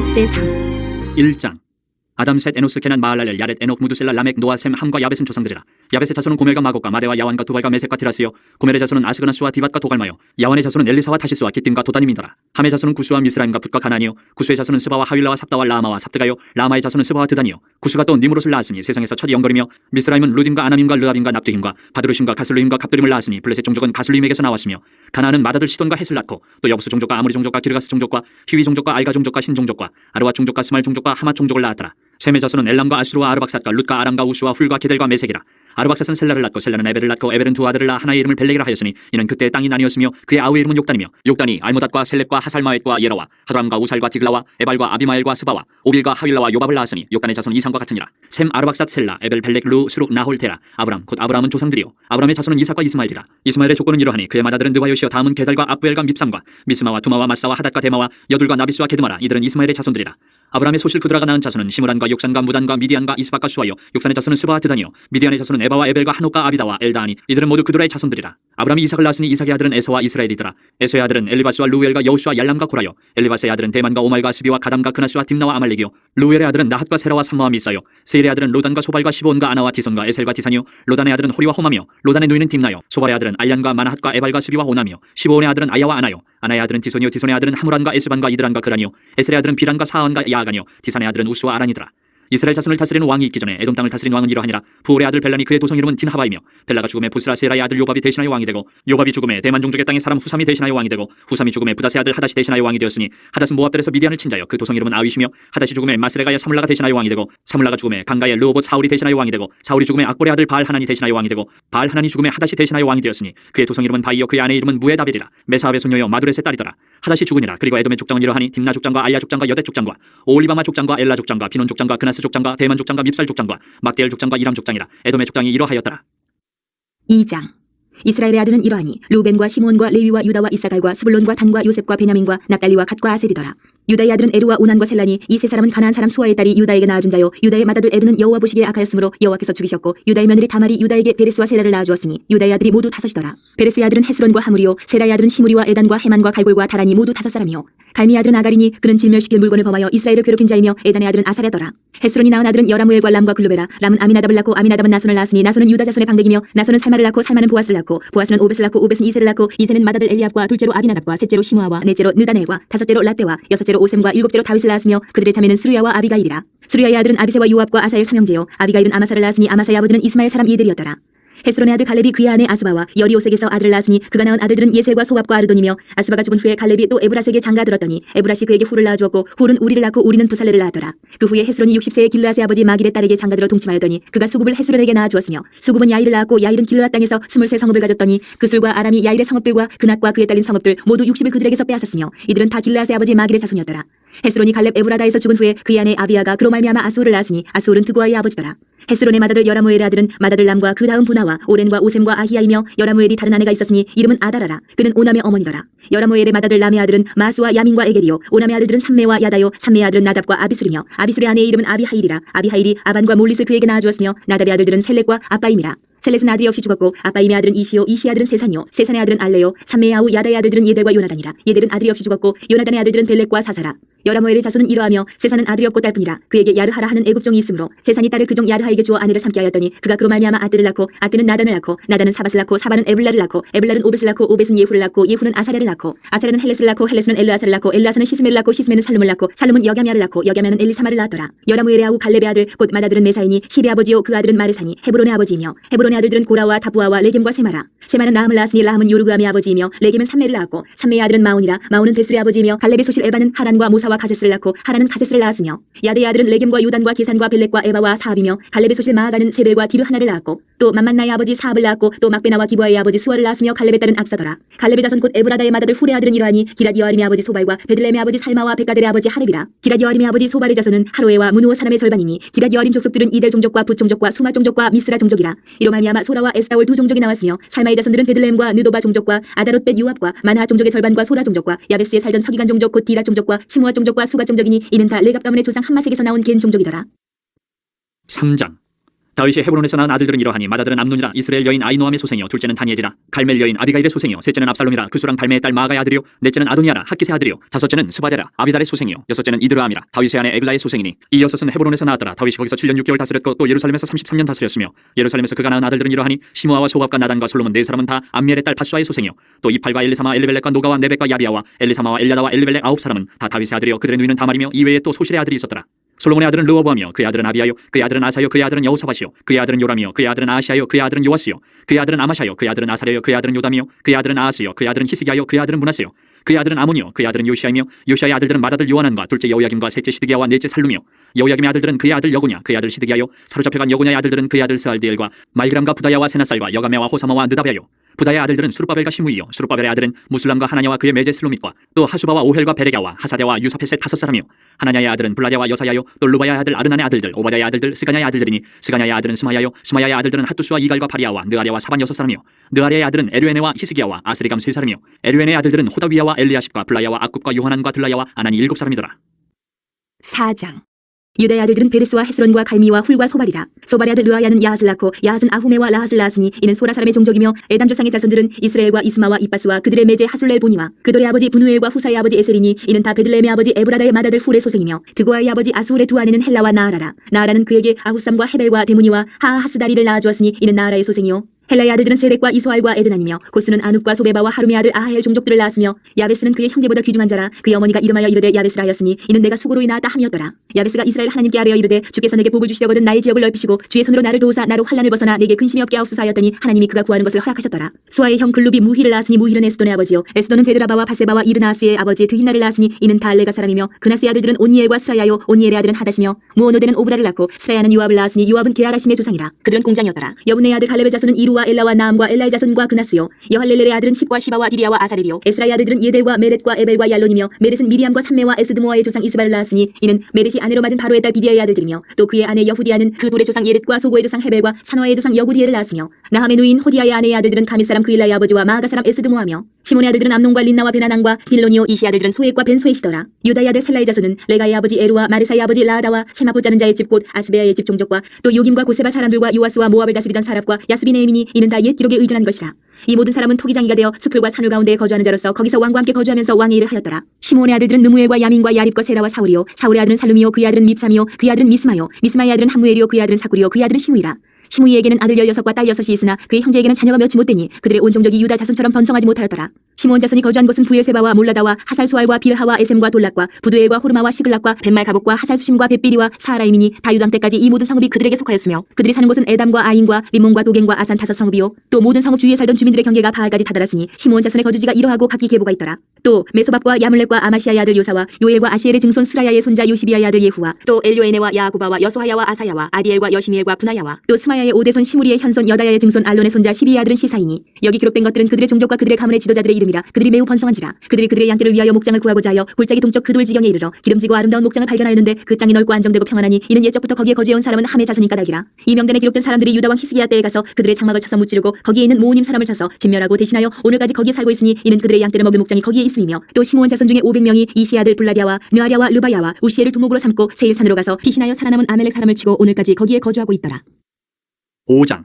역대상 1장. 아담, 셋, 에노스, 케난, 마할랄엘, 야렛, 에녹, 무두셀라, 라멕, 노아, 셈, 함과 야벳은 조상들이라. 야벳의 자손은 고멜과 마곡과 마대와 야완과 두발과 메섹과 디라스요. 고멜의 자손은 아스그나스와 디밧과 도갈마요. 야완의 자손은 엘리사와 타시스와 기띔과 도다님이더라. 함의 자손은 구스와 미스라임과 붓과 가나니요. 구스의 자손은 스바와 하윌라와 삽다와 라마와 삽드가요. 라마의 자손은 스바와 드다니요. 구스가 또 니무롯을 낳았으니 세상에서 첫 영거리며, 미스라임은 루딤과 아남임과 르압임과 납두힘과 바드루심과 가슬루임과 갑두림을 낳았으니 블레셋 종족은 가슬루임에게서 나왔으며, 가나안은 마다들 시돈과 헷을 낳고 또 여부스 종족과 아무리 종족과 기르가스 종족과 히위 종족과 알가 종족과 신 종족과 아르와 종족과 스말 종족과 하맛 종족을 낳았더라. 셈의 자손은 엘람과 아수르와 아르박삿과 룻과 아람과 우수와 훌과 게델과 메색이라. 아르박삿은 셀라를 낳고 셀라는 에벨을 낳고 에벨은 두 아들을 낳아 하나의 이름을 벨렉이라 하였으니 이는 그때 땅이 나뉘었으며 그의 아우의 이름은 욕단이며 욕단이 알모닷과 셀렙과 하살마엣과 예라와 하드람과 우살과 디글라와 에발과 아비마엘과 스바와 오빌과 하윌라와 요밥을 낳았으니 욕단의 자손은 이상과 같으니라. 셈 아르박삿 셀라 에벨 벨렉 루 스룩 나홀 테라. 아브람 곧 아브람은 조상들이요 아브람의 자손은 이삭과 이스마엘이라. 이스마엘의 조건은 이러하니 그의 맏아들은 느바요시요 다음은 게달과 압부엘과 밉삼과 미스마와 두마와 마사와 하닷과 데마와 여둘과 나비스와 게드마라. 이들은 이스마엘의 자손들이라. 아브람의 소실 그드라가 낳은 자손은 시므란과 욕산과 무단과 미디안과 이스박과 수아요. 욕산의 자손은 스바와 드다니요. 미디안의 자손은 에바와 에벨과 한옥과 아비다와 엘다하니 이들은 모두 그드라의 자손들이라. 아브람이 이삭을 낳았으니 이삭의 아들은 에서와 이스라엘이더라. 에서의 아들은 엘리바스와 루엘과 여우수와 얄람과 고라요. 엘리바스의 아들은 대만과 오말과 스비와 가담과 크나스와 딥나와 아말렉이요. 루엘의 아들은 나핫과 세라와 삼마와 미사요. 세일의 아들은 로단과 소발과 시보온과 아나와 디손과 에셀과 디산이요. 로단의 아들은 호리와 호마며 로단의 누이는 딥나요. 소발의 아들은 알란과 마나핫과 에발과 스비와 호나며 시보온의 아들은 아야와 아나요. 아나의 아들은 디손이요. 디손의 아들은 하무란과 에스반과 이드란과 그란이요. 에셀의 아들은 비란과 사한과 야아간이요. 디산의 아들은 우스와 아란이더라. 이스라엘 자손을 다스리는 왕이 있기 전에 에돔 땅을 다스린 왕은 이러하니라. 부올의 아들 벨란이 그의 도성 이름은 딘하바이며, 벨라가 죽음에 보스라 세라의 아들 요밥이 대신하여 왕이 되고, 요밥이 죽음에 대만 종족의 땅의 사람 후삼이 대신하여 왕이 되고, 후삼이 죽음에 부다스의 아들 하닷이 대신하여 왕이 되었으니, 하닷은 모압들에서 미디안을 친 자여 그 도성 이름은 아윗이며, 하닷이 죽음에 마스레가의 사물라가 대신하여 왕이 되고, 사물라가 죽음에 강가의 르호봇 사울이 대신하여 왕이 되고, 사울이 죽음에 악볼의 아들 바알 하난이 대신하여 왕이 되고, 바알 하난이 죽음에 하닷이 대신하여 왕이 되었으니, 그의 도성 이름은 바이요 그의 아내 이름은 무에다벨이라. 메사압의 손녀여 마두렛의 딸이더라. 하닷이 죽으니라. 그리고 에돔의 족장은 이러하니 딥나 족장과 알야 족장과 여댓 족장과 오올리바마 족장과 엘라 족장과 비논 족장과 그나스 족장과 대만 족장과 밉살 족장과 막대엘 족장과 이람 족장이라. 에돔의 족장이 이러하였더라. 2장 이스라엘의 아들은 이러하니 루벤과 시므온과 레위와 유다와 이사갈과 스불론과 단과 요셉과 베냐민과 납달리와 갓과 아셀이더라. 유다의 아들은 에루와 오난과 셀란이 이 세 사람은 가나안 사람 수아의 딸이 유다에게 낳아준 자요. 유다의 맏아들 에드는 여호와 보시기에 악하였으므로 여호와께서 죽이셨고 유다의 며느리 다말이 유다에게 베레스와 셀라를 낳아주었으니 유다의 아들이 모두 5이더라. 베레스의 아들은 헤스론과 하무리요. 셀라의 아들은 시무리와 에단과 헤만과 갈골과 다란이 모두 5사람이요. 갈미의 아들은 아가리니 그는 질멸시킬 물건을 범하여 이스라엘을 괴롭힌 자이며 에단의 아들은 아사랴더라. 헤스론이 낳은 아들은 여라무엘과 람과 글루베라. 람은 아미나답을 낳고 아미나답은 나손을 낳았으니 나손은 유다 자손의 방백이며 나손은 살마를 낳고 살마는 보아스를 낳고 보아스는 오벳을 낳고 오벳은 이세를 낳고 이세는 맏아들 엘리압과 둘째로 아비나답과 셋째로 시므아와 넷째로 느다넬과 다섯째로 라떼와 여섯째로 오셈과 일곱째로 다윗을 낳았으며 그들의 자매는 스루야와 아비가일이라. 스루야의 아들은 아비세와 요압과 아사엘 삼형제요. 아비가일은 아마사를 낳았으니 아마사의 아버지는 이스마엘 사람 이들이었더라. 헤스론의 아들 갈렙이 그의 아내 아수바와 여리오색에서 아들을 낳았으니 그가 낳은 아들들은 예셀과 소압과 아르돈이며 아수바가 죽은 후에 갈렙이 또 에브라스에게 장가들었더니 에브라시 그에게 훌을 낳아주었고 훌은 우리를 낳고 우리는 부살레를 낳았더라. 그 후에 헤스론이 60세의 길르앗의 아버지 마길의 딸에게 장가들어 동침하였더니 그가 수굽을 헤스론에게 낳아주었으며 수굽은 야일을 낳았고 야일은 길르앗 땅에서 23 성읍을 가졌더니 그술과 아람이 야일의 성읍들과 그낫과 그에 딸린 성읍들 모두 60을 그들에게서 빼앗았으며 이들은 다 길르앗의 아버지 마길의 자손이었더라. 헤스론이 갈렙 에브라다에서 죽은 후에 그의 아내 아비야가 그로 말미암아 아수를 낳았으니 아수는 드고아의 아버지더라. 헤스론의 맏아들 여라무엘의 아들은 맏아들 람과 그 다음 분하와 오렌과 오셈과 아히야이며 여라무엘이 다른 아내가 있었으니 이름은 아다라라. 그는 오남의 어머니더라. 여라무엘의 맏아들 람의 아들은 마스와 야민과 에겔이요. 오남의 아들들은 삼메와 야다요. 삼메의 아들은 나답과 아비술이며 아비술의 아내의 이름은 아비하일이라. 아비하일이 아반과 몰릿을 그에게 낳아주었으며 나답의 아들들은 셀렉과 아빠임이라. 셀렛은 아들이 없이 죽었고 아빠임의 아들은 이시요. 이시의 아들은 세산이요. 세산의 아들은 알레요. 삼메의 아우 야다의 아들들은 예델과 요나단이라. 예델은 아들이 없이 죽었고 요나단의 아들들은 벨렉과 사사라. 여라무엘의 자손은 이러하며 세산은 아들이 없고 딸뿐이라. 그에게 야르하라 하는 애굽종이 있으므로 세산이 딸을 그종 야르하에게 주어 아내를 삼게 하였더니 그가 그로 말미암아 아떼를 낳고 아떼는 나단을 낳고 나단은 사밧을 낳고 사밧은 에블라를 낳고 에블라는 오벳을 낳고 오벳은 예후를 낳고 예후는 아사랴를 낳고 아사랴는 헬레스를 낳고 헬레스는 엘르아사를 낳고 엘르아사는 시스메를 낳고 시스메는 살룸을 낳고 살룸은 여갸미아를 낳고 여갸미아는 엘리사마를 낳았더라. 여라무엘의 아우 갈렙의 아들 곧 맏아들은 메사이니 시베 아버지요 그 아들은 마르사니 헤브론의 아버지이며 헤브론의 아들들은 고라와 다부아와 레겜과 세마라. 세마는 라함을 낳았으니 라함은 요르그암의 아버지이며 레겜은 삼메를 낳았고 삼메의 아들은 마온이라. 마온은 베술의 아버지이며 갈렙의 소실 에바는 하란과 모사와 가세스를 낳고 하란은 가세스를 낳았으며 야데의 아들은 레겜과 요단과 게산과 벨렉과 에바와 사압이며 갈렙의 소실 마아가는 세벨과 디르 하나를 낳았고 또 맘만나의 아버지 사압을 낳았고 또 막베나와 기부아의 아버지 수아를 낳았으며 갈렙의 딸은 악사더라. 갈렙의 자손 곧 에브라다의 맏아들 훌의 아들은 이러하니 기랏 여아림의 아버지 소발과 베들레헴의 아버지 살마와 백가델의 아버지 하렙이라. 기랏 여아림의 아버지 소발의 자손은 하로에와 무누오 사람의 절반이니 기랏 여아림 족속들은 이델 종족과 붓 종족과 수마 종족과 미스라 종족이라. 이로 말미암아 소라와 에스다올 두 종족이 나왔으며 살마의 자손들은 베들레헴과 느도바 종족과 아다롯벳 유압과 마나하 종족의 절반과 소라 종족과 야베스에 살던 서기관 종족 곧 디라 종족과 시므아 종족과 수가 종족이니 이는 다 레갑 가문의 조상 함마색에서 나온 겐 종족이더라. 3장. 다윗이 헤브론에서 낳은 아들들은 이러하니 맏아들은 암논이라 이스라엘 여인 아이노함의 소생이요 둘째는 다니엘이라 갈멜 여인 아비가일의 소생이요 셋째는 압살롬이라 그수랑 달메의 딸 마아가의 아들이요 넷째는 아도니아라 핫깃의 아들이요 다섯째는 스바데라 아비달의 소생이요 여섯째는 이드라함이라 다윗의 아내 에글라의 소생이니 이 여섯은 헤브론에서 낳았더라. 다윗이 거기서 7년 6개월 다스렸고 또 예루살렘에서 33년 다스렸으며 예루살렘에서 그가 낳은 아들들은 이러하니 시므아와 소갑과 나단과 솔로몬 네 사람은 다 암미엘의 딸 밧수아의 소생이요 또 이팔과 엘리사마 엘리벨렉과 노가와 네벡과 야비아와 엘리사마와 엘야다와 엘리벨렉 아홉 사람은 다 다윗의 아들이요 그들의 누이는 다말이며 이외에 또 소실의 아들이 있었더라. 솔로몬의 아들은 르호보암이요 그의 아들은 아비야요 그의 아들은 아사요 그의 아들은 여호사밧이요 그의 아들은 요람이요 그의 아들은 아시야요 그의 아들은 요아스요 그의 아들은 아마샤요 그의 아들은 아사랴요 그의 아들은 요담이요 그의 아들은 아하스요 그의 아들은 히스기야요 그의 아들은 므낫세요 그의 아들은 아몬이요 그의 아들은 요시아이며 요시아의 아들들은 맏아들 요하난과 둘째 여호야김과 셋째 시드기야와 넷째 살룸이요 여호야김의 아들들은 그의 아들 여고냐 그의 아들 시드기야요 사로잡혀간 여고냐의 아들들은 그의 아들 스알디엘과 말그람과 부다야와 세나살과 여가메와 호사마와 느다베야요 부다의 아들들은 수룹바벨과 시므이요 수룹바벨의 아들은 무슬람과 하나냐와 그의 매제 슬로밋과 또 하수바와 오헬과 베레갸와 하사데와 유사펫의 다섯 사람이요 하나냐의 아들은 블라랴와 여사야요 또 루바야의 아들 아르난의 아들들 오바댜의 아들들 스가냐의 아들들이니 스가냐의 아들은 스마야요 스마야의 아들들은 핫두스와 이갈과 바리아와 느아랴와 사반 여섯 사람이요 느아랴의 아들은 에르에네와 히스기야와 아스리감 세 사람이요 에르에네의 아들들은 호다위야와 엘리아십과 블라야와 악굽과 요하난과 들라야와 아나니 일곱 사람이더라. 4장. 유다의 아들들은 베레스와 헤스론과 갈미와 훌과 소발이라. 소발의 아들 르아야는 야하슬 낳고 야하스는 아후메와 라하슬 낳았으니 이는 소라 사람의 종족이며 에담 조상의 자손들은 이스라엘과 이스마와 이빠스와 그들의 매제 하술렐 보니와 그들의 아버지 분우엘과 후사의 아버지 에셀이니 이는 다 베들레헴의 아버지 에브라다의 맏아들 훌의 소생이며 드고아의 아버지 아수울의 두 아내는 헬라와 나아라라. 나아라는 그에게 아후삼과 헤벨과 데무니와 하하스다리를 낳아주었으니 이는 나아라의 소생이요 헬라의 아들들은 세렉과 이소알과 에드나니며 고스는 아눕과 소베바와 하룸의 아들 아하엘 종족들을 낳았으며 야베스는 그의 형제보다 귀중한 자라. 그의 어머니가 이름하여 이르되 야베스라 하였으니 이는 내가 수고로 인하였다 함이었더라. 야베스가 이스라엘 하나님께 아뢰어 이르되 주께서 내게 복을 주시려거든 나의 지역을 넓히시고 주의 손으로 나를 도우사 나로 환난을 벗어나 내게 근심이 없게 하옵소서 하였더니 하나님이 그가 구하는 것을 허락하셨더라. 수아의 형 글룹이 무히를 낳았으니 무히는 에스돈의 아버지요 에스돈은 베드라바와 바세바와 이르나스의 아버지 드히나를 낳았으니 이는 달레가 사람이며 그나스의 아들들은 온니엘과 스라야요 온니엘의 아들은 하다시며 무오노데는 오브라를 낳고 스라야는 요압을 낳았으니 요압은 게하라심의 조상이라. 그들은 공장이었더라. 여분네의 아들 갈렙의 자손은 이루와 엘라와 나암과 엘라의 자손과 그나스요 여할렐렐의 아들은 십과 시바와 디리아와 아사렐이요 에스라의 아들들은 예델과 메렛과 에벨과 얄론이며 메렛은 미리암과 삼메와 에스드모아의 조상 이스바를 낳았으니 이는 메렛이 아내로 맞은 바로의 딸 비디아의 아들들이며 또 그의 아내 여후디아는 그 둘의 조상 예렛과 소고의 조상 헤벨과 산화의 조상 여구디엘을 낳았으며 나함의 누인 호디아의 아내의 아들들은 가밋 사람 그일라의 아버지와 마아가 사람 에스드모아며 시몬의 아들들은 암논과 린나와 베나난과 빌로니오 이시 아들들은 소액과 벤소에시더라. 유다의 아들 셀라의 자손은 레가의 아버지 에루와 마르사의 아버지 라아다와 세마포 자는 자의 집 곧 아스베아의 집 종족과 또 요김과 고세바 사람들과 요아스와 모압을 다스리던 사랍과 야스비네임이니 이는 다 옛 기록에 의존한 것이라. 이 모든 사람은 토기장이가 되어 수풀과 산울 가운데 거주하는 자로서 거기서 왕과 함께 거주하면서 왕의 일을 하였더라. 시몬의 아들들은 느무엘과 야민과 야립과 세라와 사울이요 사울의 아들은 살룸이요 그의 아들은 밉삼이요 그의 아들은 미스마요 미스마의 아들은 하무엘이요 그의 아들은 사구리요 그의 아들은 시므이라. 시므이에게는 아들 16과 딸 6이 있으나 그의 형제에게는 자녀가 몇이 못되니 그들의 온 종족이 유다 자손처럼 번성하지 못하였더라. 시므온 자손이 거주한 곳은 부엘세바와 몰라다와 하살수알과 빌하와 에셈과 돌락과 부두엘과 호르마와 시글락과 벳말 가복과 하살수심과 벳비리와 사하라임이니 다 유당 때까지 이 모든 성읍이 그들에게 속하였으며 그들이 사는 곳은 에담과 아인과 림몬과 도겐과 아산 다섯 성읍이요 또 모든 성읍 주위에 살던 주민들의 경계가 바알까지 다다랐으니 시므온 자손의 거주지가 이러하고 각기 계보가 있더라. 또 메소밥과 야물렉과 아마시아의 아들 요사와 요엘과 아시엘의 증손 스라야의 손자 요시비아의 아들 예후와 또 엘요에네와 야구바와 여소하야와 아사야와 아디엘과 여시미엘과 분하야와 또 스마야의 오대손 시무리의 현손 여다야의 증손 알론의 손자 시비의 아들은 시사이니 여기 기록된 것들은 그들의 종족과 그들의 가문의 지도자들의 이름이라. 그들이 매우 번성한지라. 그들이 그들의 양떼를 위하여 목장을 구하고자 하여 골짜기 동쪽 그돌 지경에 이르러 기름지고 아름다운 목장을 발견하였는데 그 땅이 넓고 안정되고 평안하니 이는 옛적부터 거기에 거주해온 사람은 함의 자손인 까닭이라. 이 명단에 기록된 사람들이 유다왕 히스기야 때에 가서 그들의 장막을 쳐서 무찌르고 거기에 있는 모우님 사람을 쳐서 진멸하고 대신하여 오늘까지 거기에 살고 있으니 이는 그들의 양떼를 먹을 목장이 거기에 있음이며 또 시므온 자손 중에 500명이 이시의 아들 블라랴와 느아랴와 르바야와 우시엘을 두목으로 삼고 세일산으로 가서 피신하여 살아남은 아멜렉 사람을 치고 오늘까지 거기에 거주하고 있더라. 5장.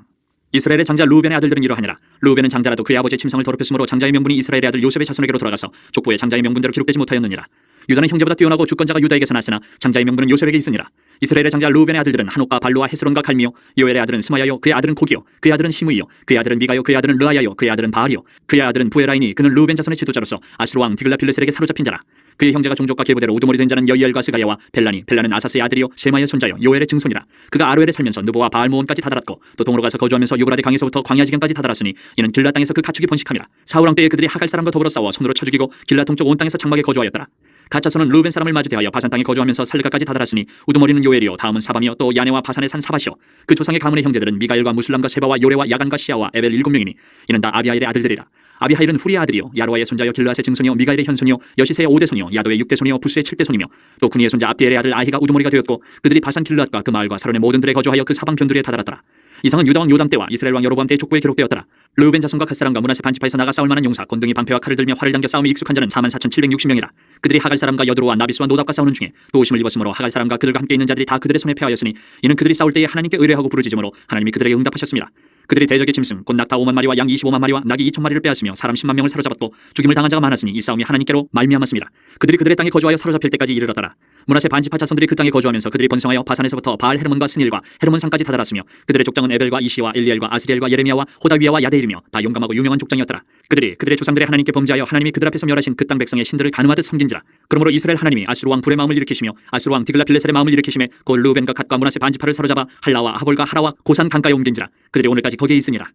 이스라엘의 장자 루벤의 아들들은 이러하니라. 루벤은 장자라도 그의 아버지의 침상을 더럽혔으므로 장자의 명분이 이스라엘의 아들 요셉의 자손에게로 돌아가서 족보의 장자의 명분대로 기록되지 못하였느니라. 유다는 형제보다 뛰어나고 주권자가 유다에게서 났으나 장자의 명분은 요셉에게 있으니라. 이스라엘의 장자 루벤의 아들들은 한옥과 발루와 헤스론과 갈미요 요엘의 아들은 스마야요 그의 아들은 고기요 그의 아들은 시므이요 그의 아들은 미가요 그의 아들은 르아야요 그의 아들은 바알이요 그의 아들은 부에라이니 그는 루벤 자손의 지도자로서 아수르 왕 디글라필레셀에게 사로잡힌 자라. 그의 형제가 종족과 계보대로 우두머리 된 자는 여이엘과 스가야와 벨란은 아사스의 아들이요 세마의 손자요 요엘의 증손이라. 그가 아로엘에 살면서 느보와 바알모온까지 다다랐고 또 동으로 가서 거주하면서 유브라데 강에서부터 광야 지경까지 다다랐으니 이는 길라 땅에서 그 가축이 번식함이라. 사울 왕 때에 그들이 하갈 사람과 더불어 싸워 손으로 쳐 죽이고 길라 동쪽 온 땅에서 장막에 거주하였더라. 가짜서는 루벤 사람을 마주 대하여 바산 땅에 거주하면서 살르가까지 다다랐으니 우두머리는 요엘이요 다음은 사밤이요 또 야네와 바산의 산 사바시요 그 조상의 가문의 형제들은 미가엘과 무슬람과 세바와 요레와 야간과 시아와 에벨 7명이니 이는 다 아비하일의 아들들이라. 아비하일은 후리의 아들이요 야로아의 손자요 길르앗의 증손이요 미가엘의 현손이요 여시세의 5대손이요 야도의 6대손이요 부스의 7대손이며 또 구니의 손자 압디엘의 아들 아히가 우두머리가 되었고 그들이 바산 길르앗과 그 마을과 사론의 모든 들에 거주하여 그 사방 변두리에 다다랐더라. 이상은 유다 왕 요담 때와 이스라엘 왕 여로보암 때의 족보에 기록되었더라. 르우벤 자손과 갓사람과 므낫세 반지파에서 나가 싸울 만한 용사 곤등이 방패와 칼을 들며 활을 당겨 싸움에 익숙한 자는 44,760명이라. 그들이 하갈 사람과 여드로와 나비스와 노답과 싸우는 중에 도우심을 입었으므로 하갈 사람과 그들과 함께 있는 자들이 다 그들의 손에 패하였으니 이는 그들이 싸울 때에 하나님께 의뢰하고 부르짖음으로 하나님이 그들에게 응답하셨습니다. 그들이 대적의 짐승 곧 낙타 5만 마리와 양 25만 마리와 낙이 2천 마리를 빼앗으며 사람 10만 명을 사로잡았고 죽임을 당한 자가 많았으니 이 싸움이 하나님께로 말미암았습니다. 그들이 그들의 땅에 거주하여 사로잡힐 때까지 이르렀더라. 므낫세 반지파 자손들이 그 땅에 거주하면서 그들이 번성하여 바산에서부터 바알 헤르몬과 스닐과 헤르몬 산까지 다다랐으며 그들의 족장은 에벨과 이시와 엘리엘과 아스리엘과 예레미야와 호다위야와 야데일이며 다 용감하고 유명한 족장이었더라. 그들이 그들의 조상들의 하나님께 범죄하여 하나님이 그들 앞에서 멸하신 그 땅 백성의 신들을 가늠하듯 섬긴지라. 그러므로 이스라엘 하나님이 아수르 왕 불의 마음을 일으키시며 아수르 왕 디글라빌레셀의 마음을 일으키시며 곧 르우벤과 갓과 므낫세 반지파를 사로잡아 할라와 하볼과 하라와 고산 강가에 옮긴지라. 그들이 오늘까지 거기에 있으니라.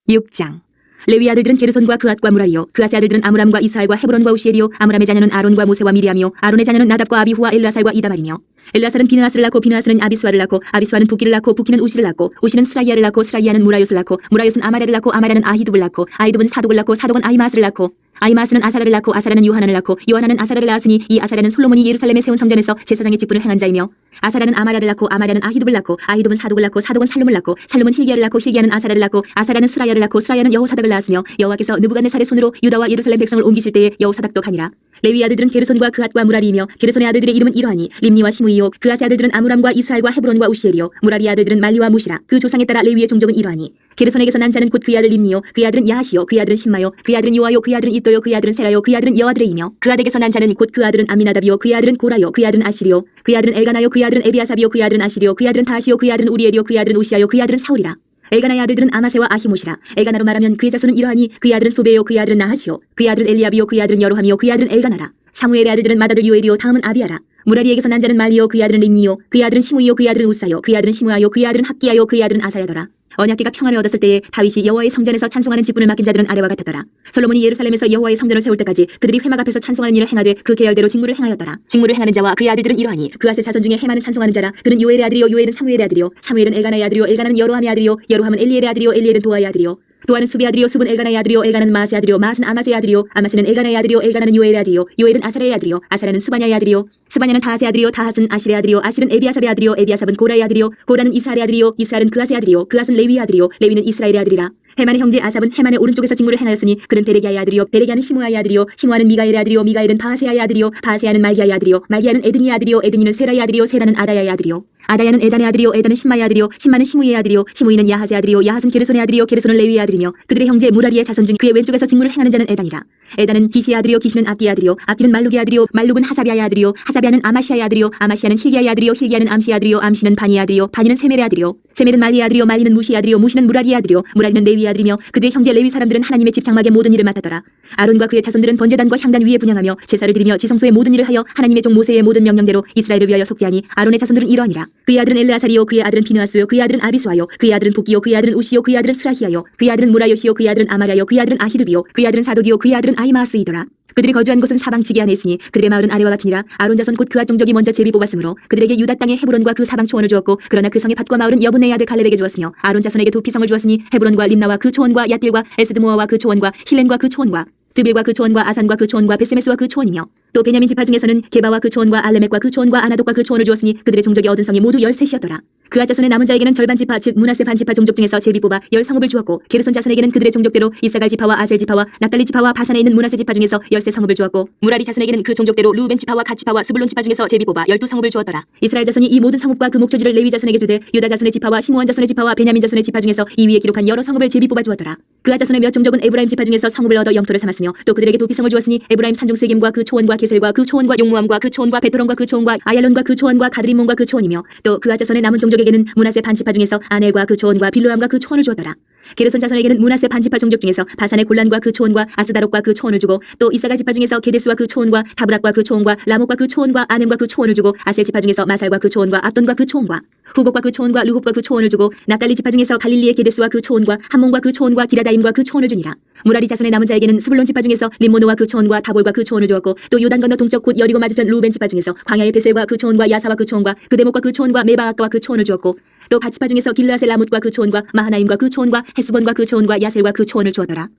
6장. 레위 아들들은 게르손과 그앗과 무라리요, 그앗의 아들들은 아므람과 이스하엘과 헤브론과 우시엘이요, 아므람의 자녀는 아론과 모세와 미리암이요, 아론의 자녀는 나답과 아비후와 엘라살과 이다말이며, 엘라살은 비느하스를 낳고 비느하스는 아비수아를 낳고 아비수아는 부기를 낳고 부기는 우시를 낳고 우시는 스라이아를 낳고 스라이아는 무라요스를 낳고 무라요스는 아마레를 낳고 아마레는 아히둡을 낳고 아히둡은 사독을 낳고 사독은 아히마스를 낳고 아히마스는 아사라를 낳고 아사라는 요하난을 낳고 요하난은 아사라를 낳았으니 이 아사라는 솔로몬이 예루살렘에 세운 성전에서 제사장의 직분을 행한 자이며 아사라는 아마라를 낳고 아마라는 아히둡을 낳고 아히둡은 사독을 낳고 사독은 살룸을 낳고 살룸은 힐기야를 낳고 힐기야는 아사라를 낳고 아사라는 스라이아를 낳고 스라이아는 여호사닥을 낳았으며 여호와께서 느부갓네살의 손으로 유다와 예루살렘 백성을 옮기실 때에 여호사닥도 가니라. 레위 아들들은 게르손과 그앗과 무라리이며 게르손의 아들들의 이름은 이러하니 림니와 시므이요, 그앗의 아들들은 아므람과 이스하엘과 헤브론과 우시엘이요, 무라리의 아들들은 말리와 무시라. 그 조상에 따라 레위의 종족은 이러하니 게르손에게서 난 자는 곧 그의 아들 림니요, 그의 아들은 야하시요, 그의 아들은 신마요, 그의 아들은 요아요, 그의 아들은 이또요, 그의 아들은 세라요, 그의 아들은 여아드레이며 그아덱에서 난 자는 곧 그 아들은 아미나답이요, 그의 아들은 고라요, 그의 아들은 아시리요, 그의 아들은 엘가나요, 그의 아들은 에비아삽이요, 그의 아들은 아시리요, 그의 아들은 다하시요, 그의 아들은 우리엘이요, 그의 아들은 우시아요, 그의 아들은 사울이라. 엘가나의 아들들은 아마세와 아히모시라. 엘가나로 말하면 그의 자손은 이러하니 그의 아들은 소베요, 그의 아들은 나하시요, 그의 아들은 엘리압이요, 그의 아들은 여로함이요, 그의 아들은 엘가나라. 사무엘의 아들들은 마다들 요엘이요, 다음은 아비아라. 무라리에게서 난 자는 말리요, 그의 아들은 림니요, 그의 아들은 시므이요, 그의 아들은 우사요, 그의 아들은 시므아요, 그의 아들은 학기야요, 그의 아들은 아사야더라. 언약궤가 평안을 얻었을 때에 다윗이 여호와의 성전에서 찬송하는 직분을 맡긴 자들은 아래와 같았더라. 솔로몬이 예루살렘에서 여호와의 성전을 세울 때까지 그들이 회막 앞에서 찬송하는 일을 행하되 그 계열대로 직무를 행하였더라. 직무를 행하는 자와 그의 아들들은 이러하니 그앗의 자손 중에 헤만은 찬송하는 자라. 그는 요엘의 아들이요, 요엘은 사무엘의 아들이요, 사무엘은 엘가나의 아들이요, 엘가나는 여로함의 아들이요, 여로함은 엘리엘의 아들이요, 엘리엘은 도아의 아들이요, 도아는 수비 아들이요, 수은 엘가나의 아들이요, 엘가나는 마아스의 아들이요, 마아스는 아마스의 아들이요, 아마스는 엘가나의 아들이요, 엘가나는 요엘의 아들이요, 요엘은 아사라의 아들이요, 아사라는 스바냐의 아들이요, 스바냐는 다하스의 아들이요, 다하스는 아실의 아들이요, 아실은 에비아삽의 아들이요, 에비아삽은 고라의 아들이요, 고라는 이스할의 아들이요, 이스할은 그앗의 아들이요, 그앗은 레위의 아들이요, 레위는 이스라엘의 아들이라. 헤만의 형제 아삽은 헤만의 오른쪽에서 직무를 행하였으니 그는 베레기야의 아들이요, 베레기야는 시므아의 아들이요, 시므아는 미가엘의 아들이요, 미가엘은 바하세야의 아들이요, 바하세야는 말기야의 아들이요, 말기야는 에드니의 아들이요, 에드니는 세라의 아들이요, 세라는 아다야의 아들이요, 아다야는 에단의 아들이요, 에단은 신마의 아들이요, 신마는 시므이의 아들이요, 시므이는 야하스의 아들이요, 야하스는 게르손의 아들이요, 게르손은 레위의 아들이며 그들의 형제 무라리의 자손 중 그의 왼쪽에서 직무를 행하는 자는 에단이라. 에단은 기시의 아들이요, 기시는 압디의 아들이요, 압디는 말룩의 아들이요, 말룩은 하사비아의 아들이요, 하사비아는 아마시아의 아들이요, 아마시아는 힐기야의 아들이요, 힐기야는 암시의 아들이요, 암시는 바니의 아들이요, 바니는 세멜의 아들이요, 세멜은 말리의 아들이요, 말리는 무시의 아들이요, 무시는 무라리의 아들이요, 무라리는 레위의 아들이며 그들의 형제 레위 사람들은 하나님의 집 장막의 모든 일을 맡았더라. 아론과 그의 자손들은 번제단과 향단 위에 분향하며 제사를 드리며 지성소의 모든 일을 하여 하나님의 종 모세의 모든 명령대로 이스라엘을 위하여 속죄하니 아론의 자손들은 이러하니라. 그의 아들은 엘르아살이요, 그의 아들은 비느하스요, 그의 아들은 아비수아요, 그의 아들은 부기요, 그의 아들은 우시요, 그의 아들은 스라히야요, 그의 아들은 무라요시요, 그의 아들은 아마랴요, 그의 아들은 아히두비요, 그의 아들은 사독이요, 그의 아들은 아히마스이더라. 그들이 거주한 곳은 사방치기 안에 있으니 그들의 마을은 아래와 같으니라. 아론 자손 곧 그앗 종족이 먼저 제비 뽑았으므로 그들에게 유다 땅의 헤브론과 그 사방 초원을 주었고 그러나 그 성의 밭과 마을은 여분의 아들 갈렙에게 주었으며 아론 자손에게 두 피성을 주었으니 헤브론과 림나와 그 초원과 얏딜과 에스드모아와 그 초원과 힐렌과 그 초원과 드빌과 그 초원과 아산과 그 초원과 베세메스와 그 초원이며 또 베냐민 지파 중에서는 게바와 그 초원과 알레멕과 그 초원과 아나독과 그 초원을 주었으니 그들의 종족이 얻은 성이 모두 13이었더라. 그앗 자손의 남은 자에게는 절반 지파 즉 므낫세 반지파 종족 중에서 제비 뽑아 10성읍을 주었고 게르손 자손에게는 그들의 종족대로 이사갈 지파와 아셀 지파와 납달리 지파와 바산에 있는 므낫세 지파 중에서 13성읍을 주었고 무라리 자손에게는 그 종족대로 루벤 지파와 갓 지파와 스불론 지파 중에서 제비 뽑아 12성읍을 주었더라. 이스라엘 자손이 이 모든 성읍과 그 목초지를 레위 자손에게 주되 유다 자손의 지파와 시므온 자손의 지파와 베냐민 자손의 지파 중에서 이 위에 기록한 여러 성읍을 제비 뽑아 주었더라. 그앗 자손의 몇 종족은 에브라임 지파 중에서 성읍을 얻어 영토를 삼았으며 또 그들에게 도피성을 주었으니 에브라임 산중 세겜과 그 초원과 게셀과 그 초원과 용무암과 그 초원과 베토론과 그 초원과 아얄론과 그 초원과 가드림몬과 그 초원이며 또 그앗 자손의 남은 종족에게는 므낫세 반지파 중에서 아넬과 그 초원과 빌르암과 그 초원을 주었더라. 게르손 자손에게는 므낫세 반지파 종족 중에서 바산의 골란과 그 초원과 아스다롯과 그 초원을 주고 또 이사갈 지파 중에서 게데스와 그 초원과 다브락과 그 초원과 라목과 그 초원과 아넴과 그 초원을 주고 아셀 지파 중에서 마살과 그 초원과 압돈과 그 초원과 후곡과 그 초원과 르곱과 그 초원을 주고 납달리 지파 중에서 갈릴리의 게데스와 그 초원과 함몬과 그 초원과 기라다임과 그 초원을 주니라. 무라리 자손의 남은 자에게는 스불론 지파 중에서 림모노와 그 초원과 다볼과 그 초원을 주었고 또 요단 건너 동쪽 곧 여리고 맞은편 루벤 지파 중에서 광야의 베셀과 그 초원과 야사와 그 초원과 그데목과 그 초원과 메바아까와 그 초원을 주었고 또 갓지파 중에서 길르아셀 라못과 그 초원과 마하나임과 그 초원과 헤스본과 그 초원과 야셀과 그 초원을 주었더라.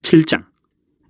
7장.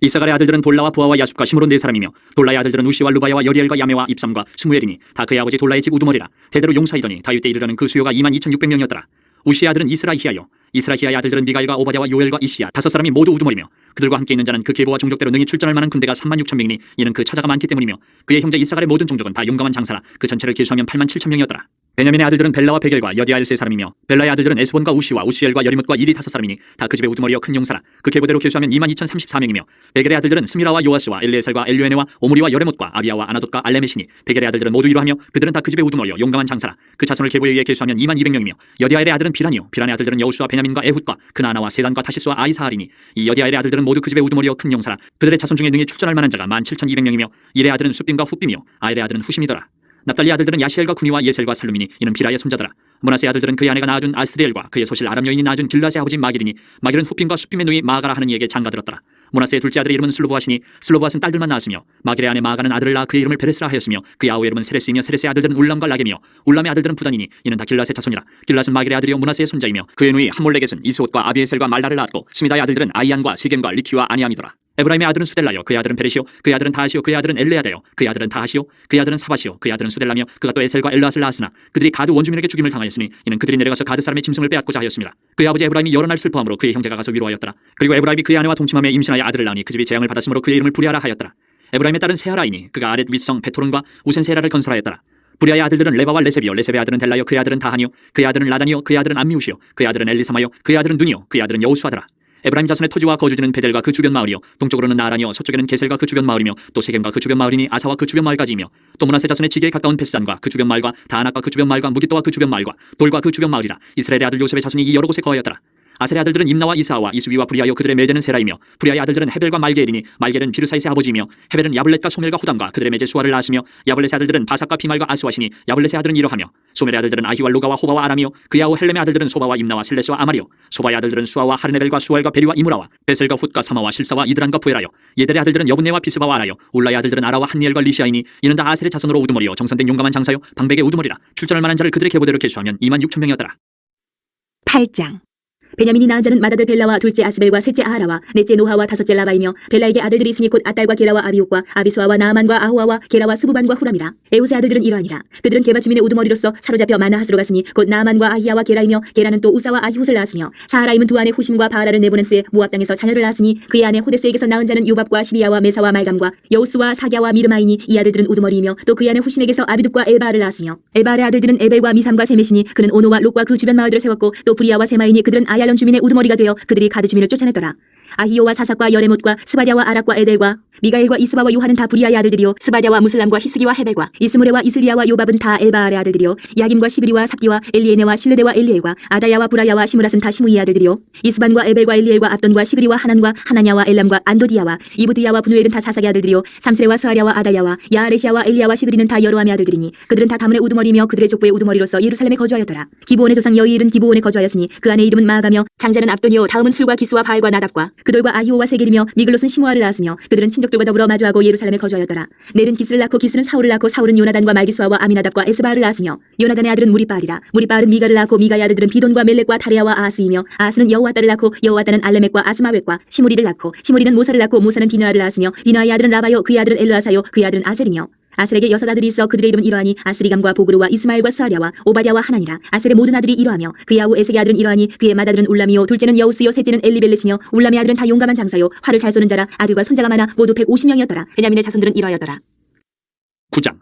이사갈의 아들들은 돌라와 부하와 야숫과 시므론 네 사람이며 돌라의 아들들은 우시와 루바야와 여리엘과 야메와 입삼과 스무엘이니 다 그의 아버지 돌라의 집 우두머리라. 대대로 용사이더니 다윗 때 이르러는 그 수요가 22,600명이었더라. 우시의 아들은 이스라히야요. 이스라히야의 아들들은 미가엘과 오바댜와 요엘과 이시야 5사람이 모두 우두머리며 그들과 함께 있는 자는 그 계보와 종족대로 능히 출전할 만한 군대가 36,000명이니 이는 그 처자가 많기 때문이며 그의 형제 이사갈의 모든 종족은 다 용감한 장사라 그 전체를 계수하면 87,000명이었더라. 베냐민의 아들들은 벨라와 베겔과 여디아엘 3사람이며 벨라의 아들들은 에스본과 우시와 우시엘과 여리뭇과 이리 5사람이니 다 그 집의 우두머리여 큰 용사라. 그 계보대로 계수하면 22,034명이며 베겔의 아들들은 스미라와 요아스와 엘리에셀과 엘류에네와 오므리와 여레못과 아비야와 아나돗과 알레메시니 베겔의 아들들은 모두 이러하며 그들은 다 그 집의 우두머리여 용감한 장사라. 그 자손을 계보에 의해 계수하면 22,200명이며 여디아엘의 아들은 비란이요 비란의 아들들은 여우수와 베냐민과 에훗과 그나아나와 세단과 타시스와 아이사하리니 이 여디아엘의 아들들은 모두 그 집의 우두머리여 큰 용사라. 그들의 자손 중에 능히 출전할 만한 자가 17,200명이며 일의 아들은 숫빔과 훗빔이요 아엘의 아들은 후심이더라. 납달리 아들들은 야시엘과 구니와 예셀과 살루미니 이는 비라의 손자더라. 므낫세 아들들은 그의 아내가 낳아준 아스리엘과 그의 소실 아람 여인이 낳아준 길라스의 아버지 마길이니 마길은 훗빔과 숫빔의 누이 마가라 하는 이에게 장가들었더라. 므낫세의 둘째 아들의 이름은 슬로보아시니 슬로보아스는 딸들만 낳았으며 마길의 아내 마가는 아들을 낳아 그의 이름을 베레스라 하였으며 그의 아우의 이름은 세레스이며 세레스의 아들들은 울람과 라겜이며 울람의 아들들은 부단이니 이는 다 길라스의 자손이라. 길라스는 마길의 아들이요 므낫세의 손자이며 그의 누이 함몰렉겟은 이스옷과 아비에셀과 말라를 낳았고 스미다의 아들들은 아이안과 세겜과 리키와 아니암이더라. 에브라임의 아들은 수델라요 그의 아들은 베레시요 그의 아들은 다하시요 그의 아들은 엘레아다요 그의 아들은 다하시요 그의 아들은 사바시요 그의 아들은 수델라며 그가 또 에셀과 엘라스를 낳았으나 그들이 가드 원주민에게 죽임을 당하였으니 이는 그들이 내려가서 가드 사람의 짐승을 빼앗고자 하였습니다. 그의 아버지 에브라임이 여러 날 슬퍼함으로 그의 형제가 가서 위로하였더라. 그리고 에브라임이 그의 아내와 동침함에 임신하여 아들을 낳으니 그 집이 재앙을 받았으므로 그의 이름을 부리아라 하였더라. 에브라임의 딸은 세하라이니 그가 아렛 윗성 베토론과 우센세라를 건설하였더라. 부리아의 아들들은 레바와 레셉이요 레셉의 아들은 델라요 그의 아들은 다하니요 그의 아들은 라다니요 그의 아들은 암미우시요 그의 아들은 엘리사마요 그의 아들은 눈이요 그의 아들은 여우수하더라. 에브라임 자손의 토지와 거주지는 베델과 그 주변 마을이요 동쪽으로는 나란이요 서쪽에는 게셀과 그 주변 마을이며 또 세겜과 그 주변 마을이니 아사와 그 주변 마을까지이며 또 므낫세 자손의 지게에 가까운 베스단과 그 주변 마을과 다아낙과 그 주변 마을과 무기또와 그 주변 마을과 돌과 그 주변 마을이라. 이스라엘의 아들 요셉의 자손이 이 여러 곳에 거하였더라. 아셀의 아들들은 임나와 이스하와 이스위와 부리아요 그들의 매제는 세라이며 부리아의 아들들은 헤벨과 말게엘이니 말게엘은 비르사이스의 아버지이며 헤벨은 야블렛과 소멜과 후담과 그들의 매제 수아를 낳았으며 야블렛의 아들들은 바삭과 비말과 아스와시니 야블렛의 아들은 이러하며 소멜의 아들들은 아히와 로가와 호바와 아람이요 그의 아우 헬렘의 아들들은 소바와 임나와 셀레스와 아마리요 소바의 아들들은 수아와 하르네벨과 수알과 베리와 이무라와 베셀과 훗과 사마와 실사와 이드란과 부에라요 예델의 아들들은 여분네와 비스바와 아라요 울라의 아들들은 아라와 한니엘과 리시아이니 이는 다 아셀의 자손으로 우두머리요 정선된 용감한 장사요 방백의 우두머리라. 출전할 만한 자를 그들의 계보대로 계수하면 26,000명이었더라. 8장. 베냐민이 낳은 자는 마다들 벨라와 둘째 아스벨과 셋째 아하라와 넷째 노하와 다섯째 라바이며 벨라에게 아들들이 있으니 곧 아딸과 게라와 아비옥과 아비수아와 나아만과 아호아와 게라와 스부반과 후람이라. 에훗의 아들들은 이러하니라. 그들은 게바 주민의 우두머리로서 사로잡혀 마나하스로 갔으니 곧 나아만과 아히야와 게라이며 게라는 또 우사와 아히훗을 낳았으며 사하라임은 두 아내 후심과 바라를 내보낸 후에 모압 땅에서 자녀를 낳았으니 그의 아내 호데스에게서 낳은 자는 요밥과 시비야와 메사와 말감과 여우스와 사갸와 미르마이니 이 아들들은 우두머리이며 또 그의 아내 후심에게서 아비둡과 엘바를 낳았으며 엘바의 아들들은 에벨과 미삼과 세메시니 그는 오노와 롯과 그 주변 마을들을 세웠고 또 브리아와 세마이니 그들은 아얄론 주민의 우두머리가 되어 그들이 가드 주민을 쫓아냈더라. 아히요와 사삭과 여레못과 스바랴와 아락과 에델과 미가엘과 이스바와 요한은 다 부리아의 아들들이요 스바랴와 무슬람과 히스기와 헤벨과 이스모레와 이슬리야와 요밥은 다 엘바알의 아들들이요 야김과 시브리와 삽디와 엘리에네와 실레데와 엘리엘과 아다야와 부라야와 시므랏은 다 시므이의 아들들이요 이스반과 에벨과 엘리엘과 압돈과 시그리와 하난과 하나냐와 엘람과 안도디야와 이브드야와 분우엘은 다 사삭의 아들들이요 삼스레와 스하랴와 아달야와 야아레시아와 엘리야와 시그리는 다 여로함의 아들들이니 그들은 다 가문의 우두머리며 그들의 족보의 우두머리로서 예루살렘에 거주하였더라. 기브온의 조상 여이일은 기브온에 거주하였으니 그 아내 이름은 마아가며 장자는 압돈이요 다음은 술과 기스와 바알과 나답과 그들과 아히오와 세겔이며 미글롯은 시므아를 낳았으며 그들은 친족들과 더불어 마주하고 예루살렘에 거주하였더라. 넬은 기스를 낳고 기스는 사울을 낳고 사울은 요나단과 말기수아와 아미나답과 에스바를 낳았으며 요나단의 아들은 무리바알이라. 무리바알은 미가를 낳고 미가의 아들들은 비돈과 멜렉과 다레아와 아하스이며 아하스는 여호와따를 낳고 여호와따는 알레멕과 아스마웻과 시므리를 낳고 시므리는 모사를 낳고 모사는 비느아를 낳았으며 비느아의 아들은 라바요 그의 아들은 엘르아사요 그의 아들은 아셀이며 아셀에게 6 아들이 있어 그들의 이름은 이러하니 아스리감과 보그루와 이스마엘과 스하랴와 오바댜와 하나니라. 아셀의 모든 아들이 이러하며 그의 아우 에색의 아들은 이러하니 그의 맏아들은 울람이요 둘째는 여우스요 셋째는 엘리벨렛이며 울람의 아들은 다 용감한 장사요 활을 잘 쏘는 자라. 아들과 손자가 많아 모두 150명이었더라. 베냐민의 자손들은 이러하였더라. 9장.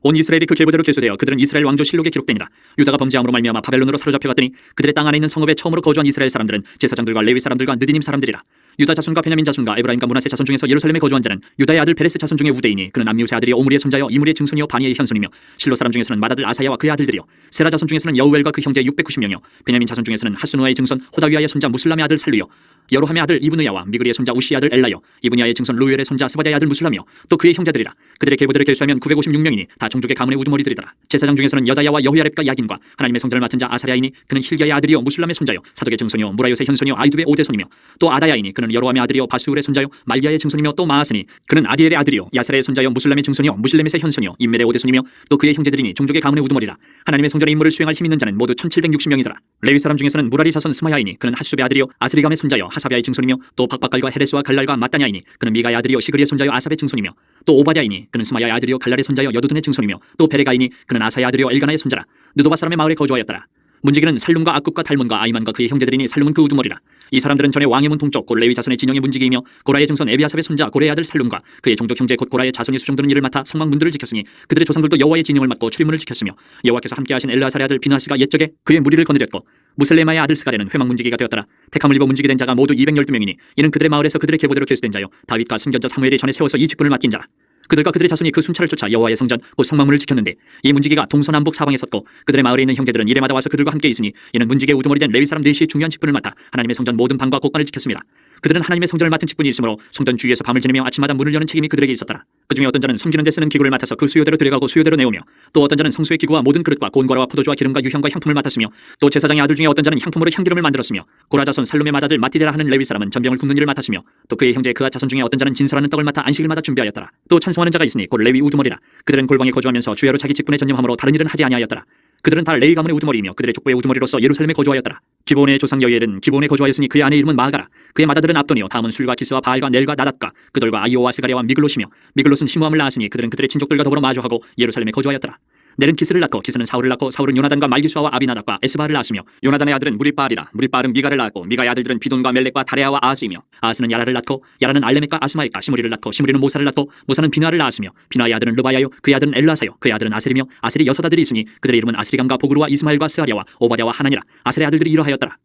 온 이스라엘이 그 계보대로 계수되어 그들은 이스라엘 왕조 실록에 기록되니라. 유다가 범죄함으로 말미암아 바벨론으로 사로잡혀갔더니 그들의 땅 안에 있는 성읍에 처음으로 거주한 이스라엘 사람들은 제사장들과 레위 사람들과 느디님 사람들이라. 유다 자손과 베냐민 자손과 에브라임과 므낫세 자손 중에서 예루살렘에 거주한 자는 유다의 아들 베레스 자손 중에 우대이니 그는 암미우스의 아들이 오므리의 손자여 이므리의 증손이요 바니의 현손이며 실로 사람 중에서는 맏아들 아사야와 그의 아들들이요 세라 자손 중에서는 여우엘과 그 형제 690명이요 베냐민 자손 중에서는 하스누아의 증손 호다위아의 손자 무슬람의 아들 살루요 여로함의 아들 이브느야와 미그리의 손자 우시의 아들 엘라요 이브냐의 증손 루엘의 손자 스바랴의 아들 무슬람이요 또 그의 형제들이라. 그들의 계보들을 계수하면 956명이니 다 종족의 가문의 우두머리들이더라. 제사장 중에서는 여다야와 여호야렙과 야긴과 하나님의 성전을 맡은 자 아사랴이니 그는 힐기야의 아들이요 무슬람의 손자요 사독의 증손이요 무라요의 현손이요 아이두의 오대손이며 또 아다야이니 그는 여로함의 아들이요 바수울의 손자요 말기야의 증손이며 또 마아스니 그는 아디엘의 아들이요 야사레의 손자요 무슬람의 증손이요 무실레멧의 현손이요 임멜의 오대손이며 또 그의 형제들이니 종족의 가문의 우두머리라. 하나님의 성전의 임무를 수행할 힘 있는 자는 모두 1760명이더라. 레위 사람 중에서는 무라리 자손 스마야이니 그는 하수베의 아들이요 아스리감의 손자요 하사비아의 증손이며 또 박박갈과 헤레스와 갈랄과 마따냐이니 그는 미가의 아들이요 시그리의 손자요 아삽의 증손이며 또 오바댜이니 그는 스마야의 아들이요 갈랄의 손자요 여두둔의 증손이며 또 베레가이니 그는 아사의 아들이요 엘가나의 손자라. 느도바 사람의 마을에 거주하였더라. 문지기는 살룸과 악굽과 달몬과 아이만과 그의 형제들이니 살룸은 그 우두머리라. 이 사람들은 전에 왕의 문 동쪽 곧 레위 자손의 진영의 문지기이며 고라의 증손 에비아삽의 손자 고레의 아들 살룸과 그의 종족 형제 곧 고라의 자손이 수종드는 일을 맡아 성막 문들을 지켰으니 그들의 조상들도 여호와의 진영을 맡고 출입문을 지켰으며 여호와께서 함께하신 엘르아살의 아들 비나스가 옛적에 그의 무리를 거느렸고 무셀레마의 아들 스가랴는 회막 문지기가 되었더라. 택함을 입어 문지기 된 자가 모두 212명이니 이는 그들의 마을에서 그들의 계보대로 계수된 자요 다윗과 순견자 사무엘이 전에 세워서 이 직분을 맡긴 자라. 그들과 그들의 자손이 그 순찰을 쫓아 여호와의 성전 곧 성막문을 지켰는데 이 문지기가 동서남북 사방에 섰고 그들의 마을에 있는 형제들은 이레마다 와서 그들과 함께 있으니 이는 문지기의 우두머리 된 레위 사람 넷이 중요한 직분을 맡아 하나님의 성전 모든 방과 곳간을 지켰습니다. 그들은 하나님의 성전을 맡은 직분이 있으므로 성전 주위에서 밤을 지내며 아침마다 문을 여는 책임이 그들에게 있었더라. 그중에 어떤 자는 섬기는 데 쓰는 기구를 맡아서 그 수요대로 들여가고 수요대로 내오며 또 어떤 자는 성소의 기구와 모든 그릇과 곤과라와 포도주와 기름과 유향과 향품을 맡았으며 또 제사장의 아들 중에 어떤 자는 향품으로 향기름을 만들었으며 고라 자손 살룸의 맏아들 마띠데라 하는 레위 사람은 전병을 굽는 일을 맡았으며 또 그의 형제 그앗 자손 중에 어떤 자는 진설하는 떡을 맡아 안식일마다 준비하였더라. 또 찬송하는 자가 있으니 곧 레위 우두머리라. 그들은 골방에 거주하면서 주야로 자기 직분에 전념함으로 다른 일은 하지 아니하였더라. 그들은 다 레위 가문의 우두머리이며 그들의 족보의 우두머리로서 예루살렘에 거주하였더라. 기본의 조상 여이엘은 기본에 거주하였으니 그의 아내 이름은 마가라. 그의 맏아들은 압돈이요 다음은 술과 기스와 바알과 넬과 나닷과 그들과 아이오와 스가랴와 미글롯이며 미글롯은 시므함을 낳았으니 그들은 그들의 친족들과 더불어 마주하고 예루살렘에 거주하였더라. 넬은 기스를 낳고 기스는 사울을 낳고 사울은 요나단과 말기수아와 아비나답과 에스바를 낳았으며 요나단의 아들은 무리바알이라. 무리바알은 미가를 낳았고 미가의 아들들은 비돈과 멜렉과 다레아와 아스이며 아스는 야라를 낳고 야라는 알레멕과 아스마익과 시므리를 낳고 시므리는 모사를 낳고 모사는 비나를 낳았으며 비나의 아들은 르바야요 그의 아들은 엘라사요 그의 아들은 아셀이며 아셀이 6아들이 있으니 그들의 이름은 아스리감과 보그루와 이스마엘과 스아랴와 오바댜와 하나니라. 아셀의 아들들이 이러하였더라.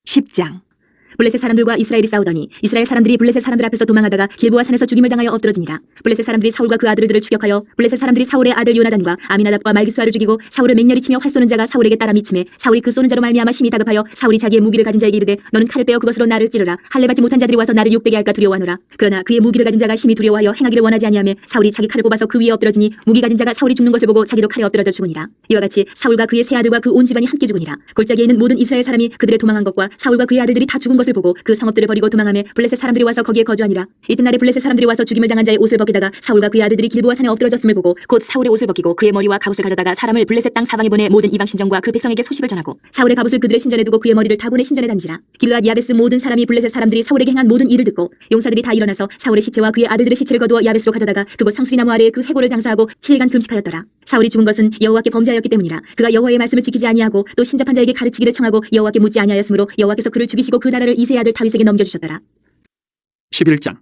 10장. 블레셋 사람들과 이스라엘이 싸우더니 이스라엘 사람들이 블레셋 사람들 앞에서 도망하다가 길보아 산에서 죽임을 당하여 엎드러지니라. 블레셋 사람들이 사울과 그 아들들을 추격하여 블레셋 사람들이 사울의 아들 요나단과 아미나답과 말기수아를 죽이고 사울을 맹렬히 치며 활 쏘는 자가 사울에게 따라 미침에 사울이 그 쏘는 자로 말미암아 심히 다급하여 사울이 자기의 무기를 가진 자에게 이르되 너는 칼을 빼어 그것으로 나를 찌르라. 할례 받지 못한 자들이 와서 나를 욕되게 할까 두려워하노라. 그러나 그의 무기를 가진 자가 심히 두려워하여 행하기를 원하지 아니하며 사울이 자기 칼을 뽑아서 그 위에 엎드러지니 무기 가진 자가 사울이 죽는 것을 보고 자기도 칼에 엎드러져 죽으니라. 이와 같이 사울과 그의 세 아들과 그 온 집안이 함께 죽으니라. 골짜기에 있는 모든 이스라엘 사람이 그들의 도망한 것과 사울과 그의 아들들이 다 죽은 것을 보고 그 성읍들을 버리고 도망하며 블레셋 사람들이 와서 거기에 거주하니라. 이튿날에 블레셋 사람들이 와서 죽임을 당한 자의 옷을 벗기다가 사울과 그의 아들들이 길보아 산에 엎드러졌음을 보고 곧 사울의 옷을 벗기고 그의 머리와 갑옷을 가져다가 사람을 블레셋 땅 사방에 보내 모든 이방 신전과 그 백성에게 소식을 전하고 사울의 갑옷을 그들의 신전에 두고 그의 머리를 타본의 신전에 단지라. 길르앗 야베스 모든 사람이 블레셋 사람들이 사울에게 행한 모든 일을 듣고 용사들이 다 일어나서 사울의 시체와 그의 아들들의 시체를 거두어 야베스로 가져다가 그곳 상수리나무 아래에 그 해골을 장사하고 7일간 금식하였더라. 사울이 죽은 것은 여호와께 범죄하였기 때문이라. 그가 여호와의 말씀을 지키지 아니하고 또 신접한 자에게 가르치기를 청하고 여호와께 묻지 아니하였으므로 여호와께서 그를 죽이시고 그 나라를 이새의 아들 다윗에게 넘겨주셨더라. 11장.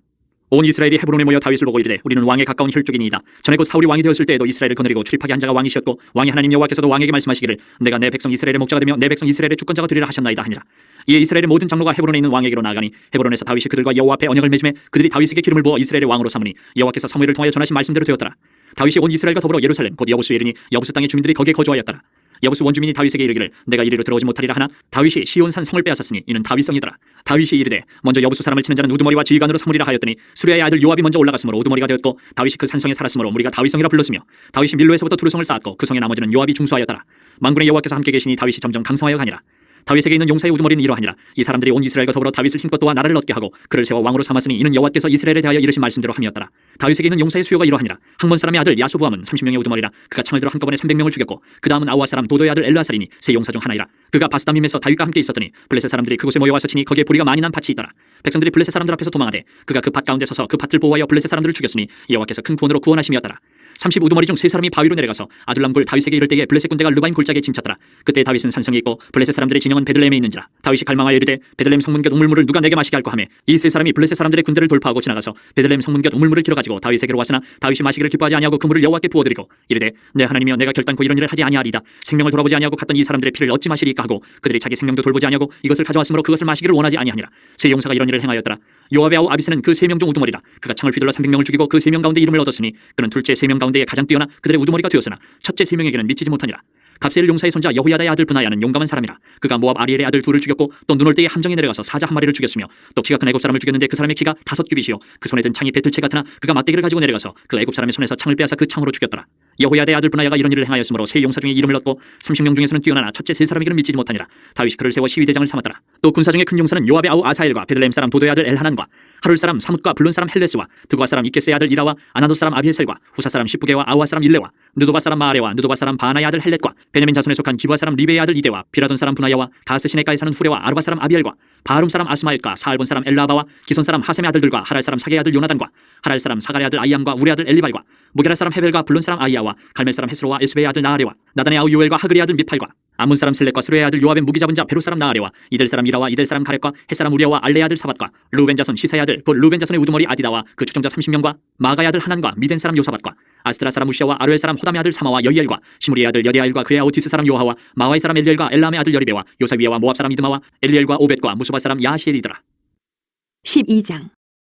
온 이스라엘이 헤브론에 모여 다윗을 보고 이르되 우리는 왕에 가까운 혈족이니이다. 전에 곧 사울이 왕이 되었을 때에도 이스라엘을 거느리고 출입하게 한 자가 왕이셨고 왕이 하나님 여호와께서도 왕에게 말씀하시기를 내가 내 백성 이스라엘의 목자가 되며 내 백성 이스라엘의 주권자가 되리라 하셨나이다 하니라. 이에 이스라엘의 모든 장로가 헤브론에 있는 왕에게로 나아가니 헤브론에서 다윗이 그들과 여호와 앞에 언약을 맺음에 그들이 다윗에게 기름을 부어 이스라엘의 왕으로 삼으니 여호와께서 사무엘을 통하여 전하신 말씀대로 되었더라. 다윗이 온 이스라엘과 더불어 예루살렘 곧 여부스에 이르니 여부스 땅의 주민들이 거기에 거주하였더라. 여부스 원주민이 다윗에게 이르기를 내가 이리로 들어오지 못하리라 하나 다윗이 시온산 성을 빼앗았으니 이는 다윗성이더라. 다윗이 이르되 먼저 여부스 사람을 치는 자는 우두머리와 지휘관으로 삼으리라 하였더니 수리아의 아들 요압이 먼저 올라갔으므로 우두머리가 되었고 다윗이 그 산성에 살았으므로 우리가 다윗성이라 불렀으며 다윗이 밀로에서부터 두루성을 쌓았고 그 성의 나머지는 요압이 중수하였더라. 만군의 여호와께서 함께 계시니 다윗이 점점 강성하여 가니라. 다윗에게 있는 용사의 우두머리는 이러하니라. 이 사람들이 온 이스라엘과 더불어 다윗을 힘껏 도와 나라를 얻게 하고 그를 세워 왕으로 삼았으니 이는 여호와께서 이스라엘에 대하여 이르신 말씀대로 함이었더라. 다윗에게 있는 용사의 수요가 이러하니라. 항몬 사람의 아들 야소부함은 30명의 우두머리라. 그가 창을 들어 한꺼번에 300명을 죽였고 그 다음은 아우아 사람 도도의 아들 엘르아살이니 세 용사 중 하나이라. 그가 바스다밈에서 다윗과 함께 있었더니 블레셋 사람들이 그곳에 모여와서 치니 거기에 보리가 많이 난 밭이 있더라. 백성들이 블레셋 사람들 앞에서 도망하되 그가 그 밭 가운데 서서 그 밭을 보호하여 블레셋 사람들을 죽였으니 여호와께서 큰 구원으로 구원하심이었더라. 30 우두머리 중 3사람이 바위로 내려가서 아둘람굴 다윗에게 이를 때에 블레셋 군대가 르바임 골짜기에 진쳤더라. 그때 다윗은 산성에 있고 블레셋 사람들의 진영은 베들레헴에 있는지라. 다윗이 갈망하여 이르되 베들레헴 성문곁 우물물을 누가 내게 마시게 할까 하며 이 3사람이 블레셋 사람들의 군대를 돌파하고 지나가서 베들레헴 성문곁 우물물을 길어가지고 다윗에게로 왔으나 다윗이 마시기를 기뻐하지 아니하고 그 물을 여호와께 부어드리고 이르되 내 하나님이여 내가 결단코 이런 일을 하지 아니하리이다. 생명을 돌아보지 아니하고 갔던 이 사람들의 피를 어찌 마시리까 하고 그들이 자기 생명도 돌보지 아니하고 이것을 가져왔으므로 그것을 마시기를 원하지 아니하니라. 세 용사가 이런 일을 행하였더라. 요압의 아우 아비새는 그 3명 중 우두머리라. 그가 창을 휘둘러 300명을 죽이고 그 3명 가운데 이름을 얻었으니 그는 둘째 3명 가운데에 가장 뛰어나 그들의 우두머리가 되었으나 첫째 3명에게는 미치지 못하니라. 갑세엘 용사의 손자 여호야다의 아들 브나야는 용감한 사람이라. 그가 모압 아리엘의 아들 둘을 죽였고 또 눈 올 때에 함정에 내려가서 사자 한 마리를 죽였으며 또 키가 큰 애굽 사람을 죽였는데 그 사람의 키가 5규빗이요 그 손에 든 창이 배틀채 같으나 그가 막대기를 가지고 내려가서 그 애굽 사람의 손에서 창을 빼앗아 그 창으로 죽였더라. 여호야다의 아들 브나야가 이런 일을 행하였으므로 세 용사 중에 이름을 얻고 30명 중에서는 뛰어나나 첫째 3사람에게는 미치지 못하니라. 다윗이 그를 세워 시위대장을 삼았더라. 또 군사 중에 큰 용사는 요압의 아우 아사엘과 베들레헴 사람 도도의 아들 엘하난과 하룰 사람 사뭇과 블론 사람 헬레스와 드과 사람 이케스의 아들 이라와 아나도 사람 아비에셀과 후사 사람 시프게와 아우아 사람 일레와 느도바 사람 마아레와 느도바 사람 바나의 아들 헬렛과 베냐민 자손에 속한 기브아 사람 리베의 아들 이데와 비라돈 사람 분하야와 가스 시내가에 사는 후레와 아르바 사람 아비엘과 바하룸 사람 아스마엘과 사알본 사람 엘라바와 기손 사람 하셈의 아들들과 하랄 사람 사게의 아들 요나단과 하랄 사람 사가의 아들 아이암과 우리 아들 엘리발과 무게라 사람 헤벨과 블론 사람 아이야와 갈멜 사람 헤스로와 에스베의 아들 나아레와 나단의 아우 요엘과 하그리의 아들 미팔과 암몬 사람 슬렉과 스루의 아들 요압의 무기 잡은 자 베롯 사람 나아레와 이들 사람 이라와 이들 사람 가렙과 헷 사람 우리아와 알레의 아들 사밧과 루벤 자손 시사의 아들 곧 루벤 자손의 우두머리 아디다와 그 추종자 30명과 마가의 아들 하난과 미덴 사람 요사밧과 아스트라 사람 우시아와 아루엘 사람 호담의 아들 사마와 여이엘과 시므리의 아들 여디아엘과 그의 아우티스 사람 요하와 마와의 사람 엘리엘과 엘람의 아들 여리베와 요사위에와 모압 사람 이드마와 엘리엘과 오벳과 무소바 사람 야시엘이더라. 12장.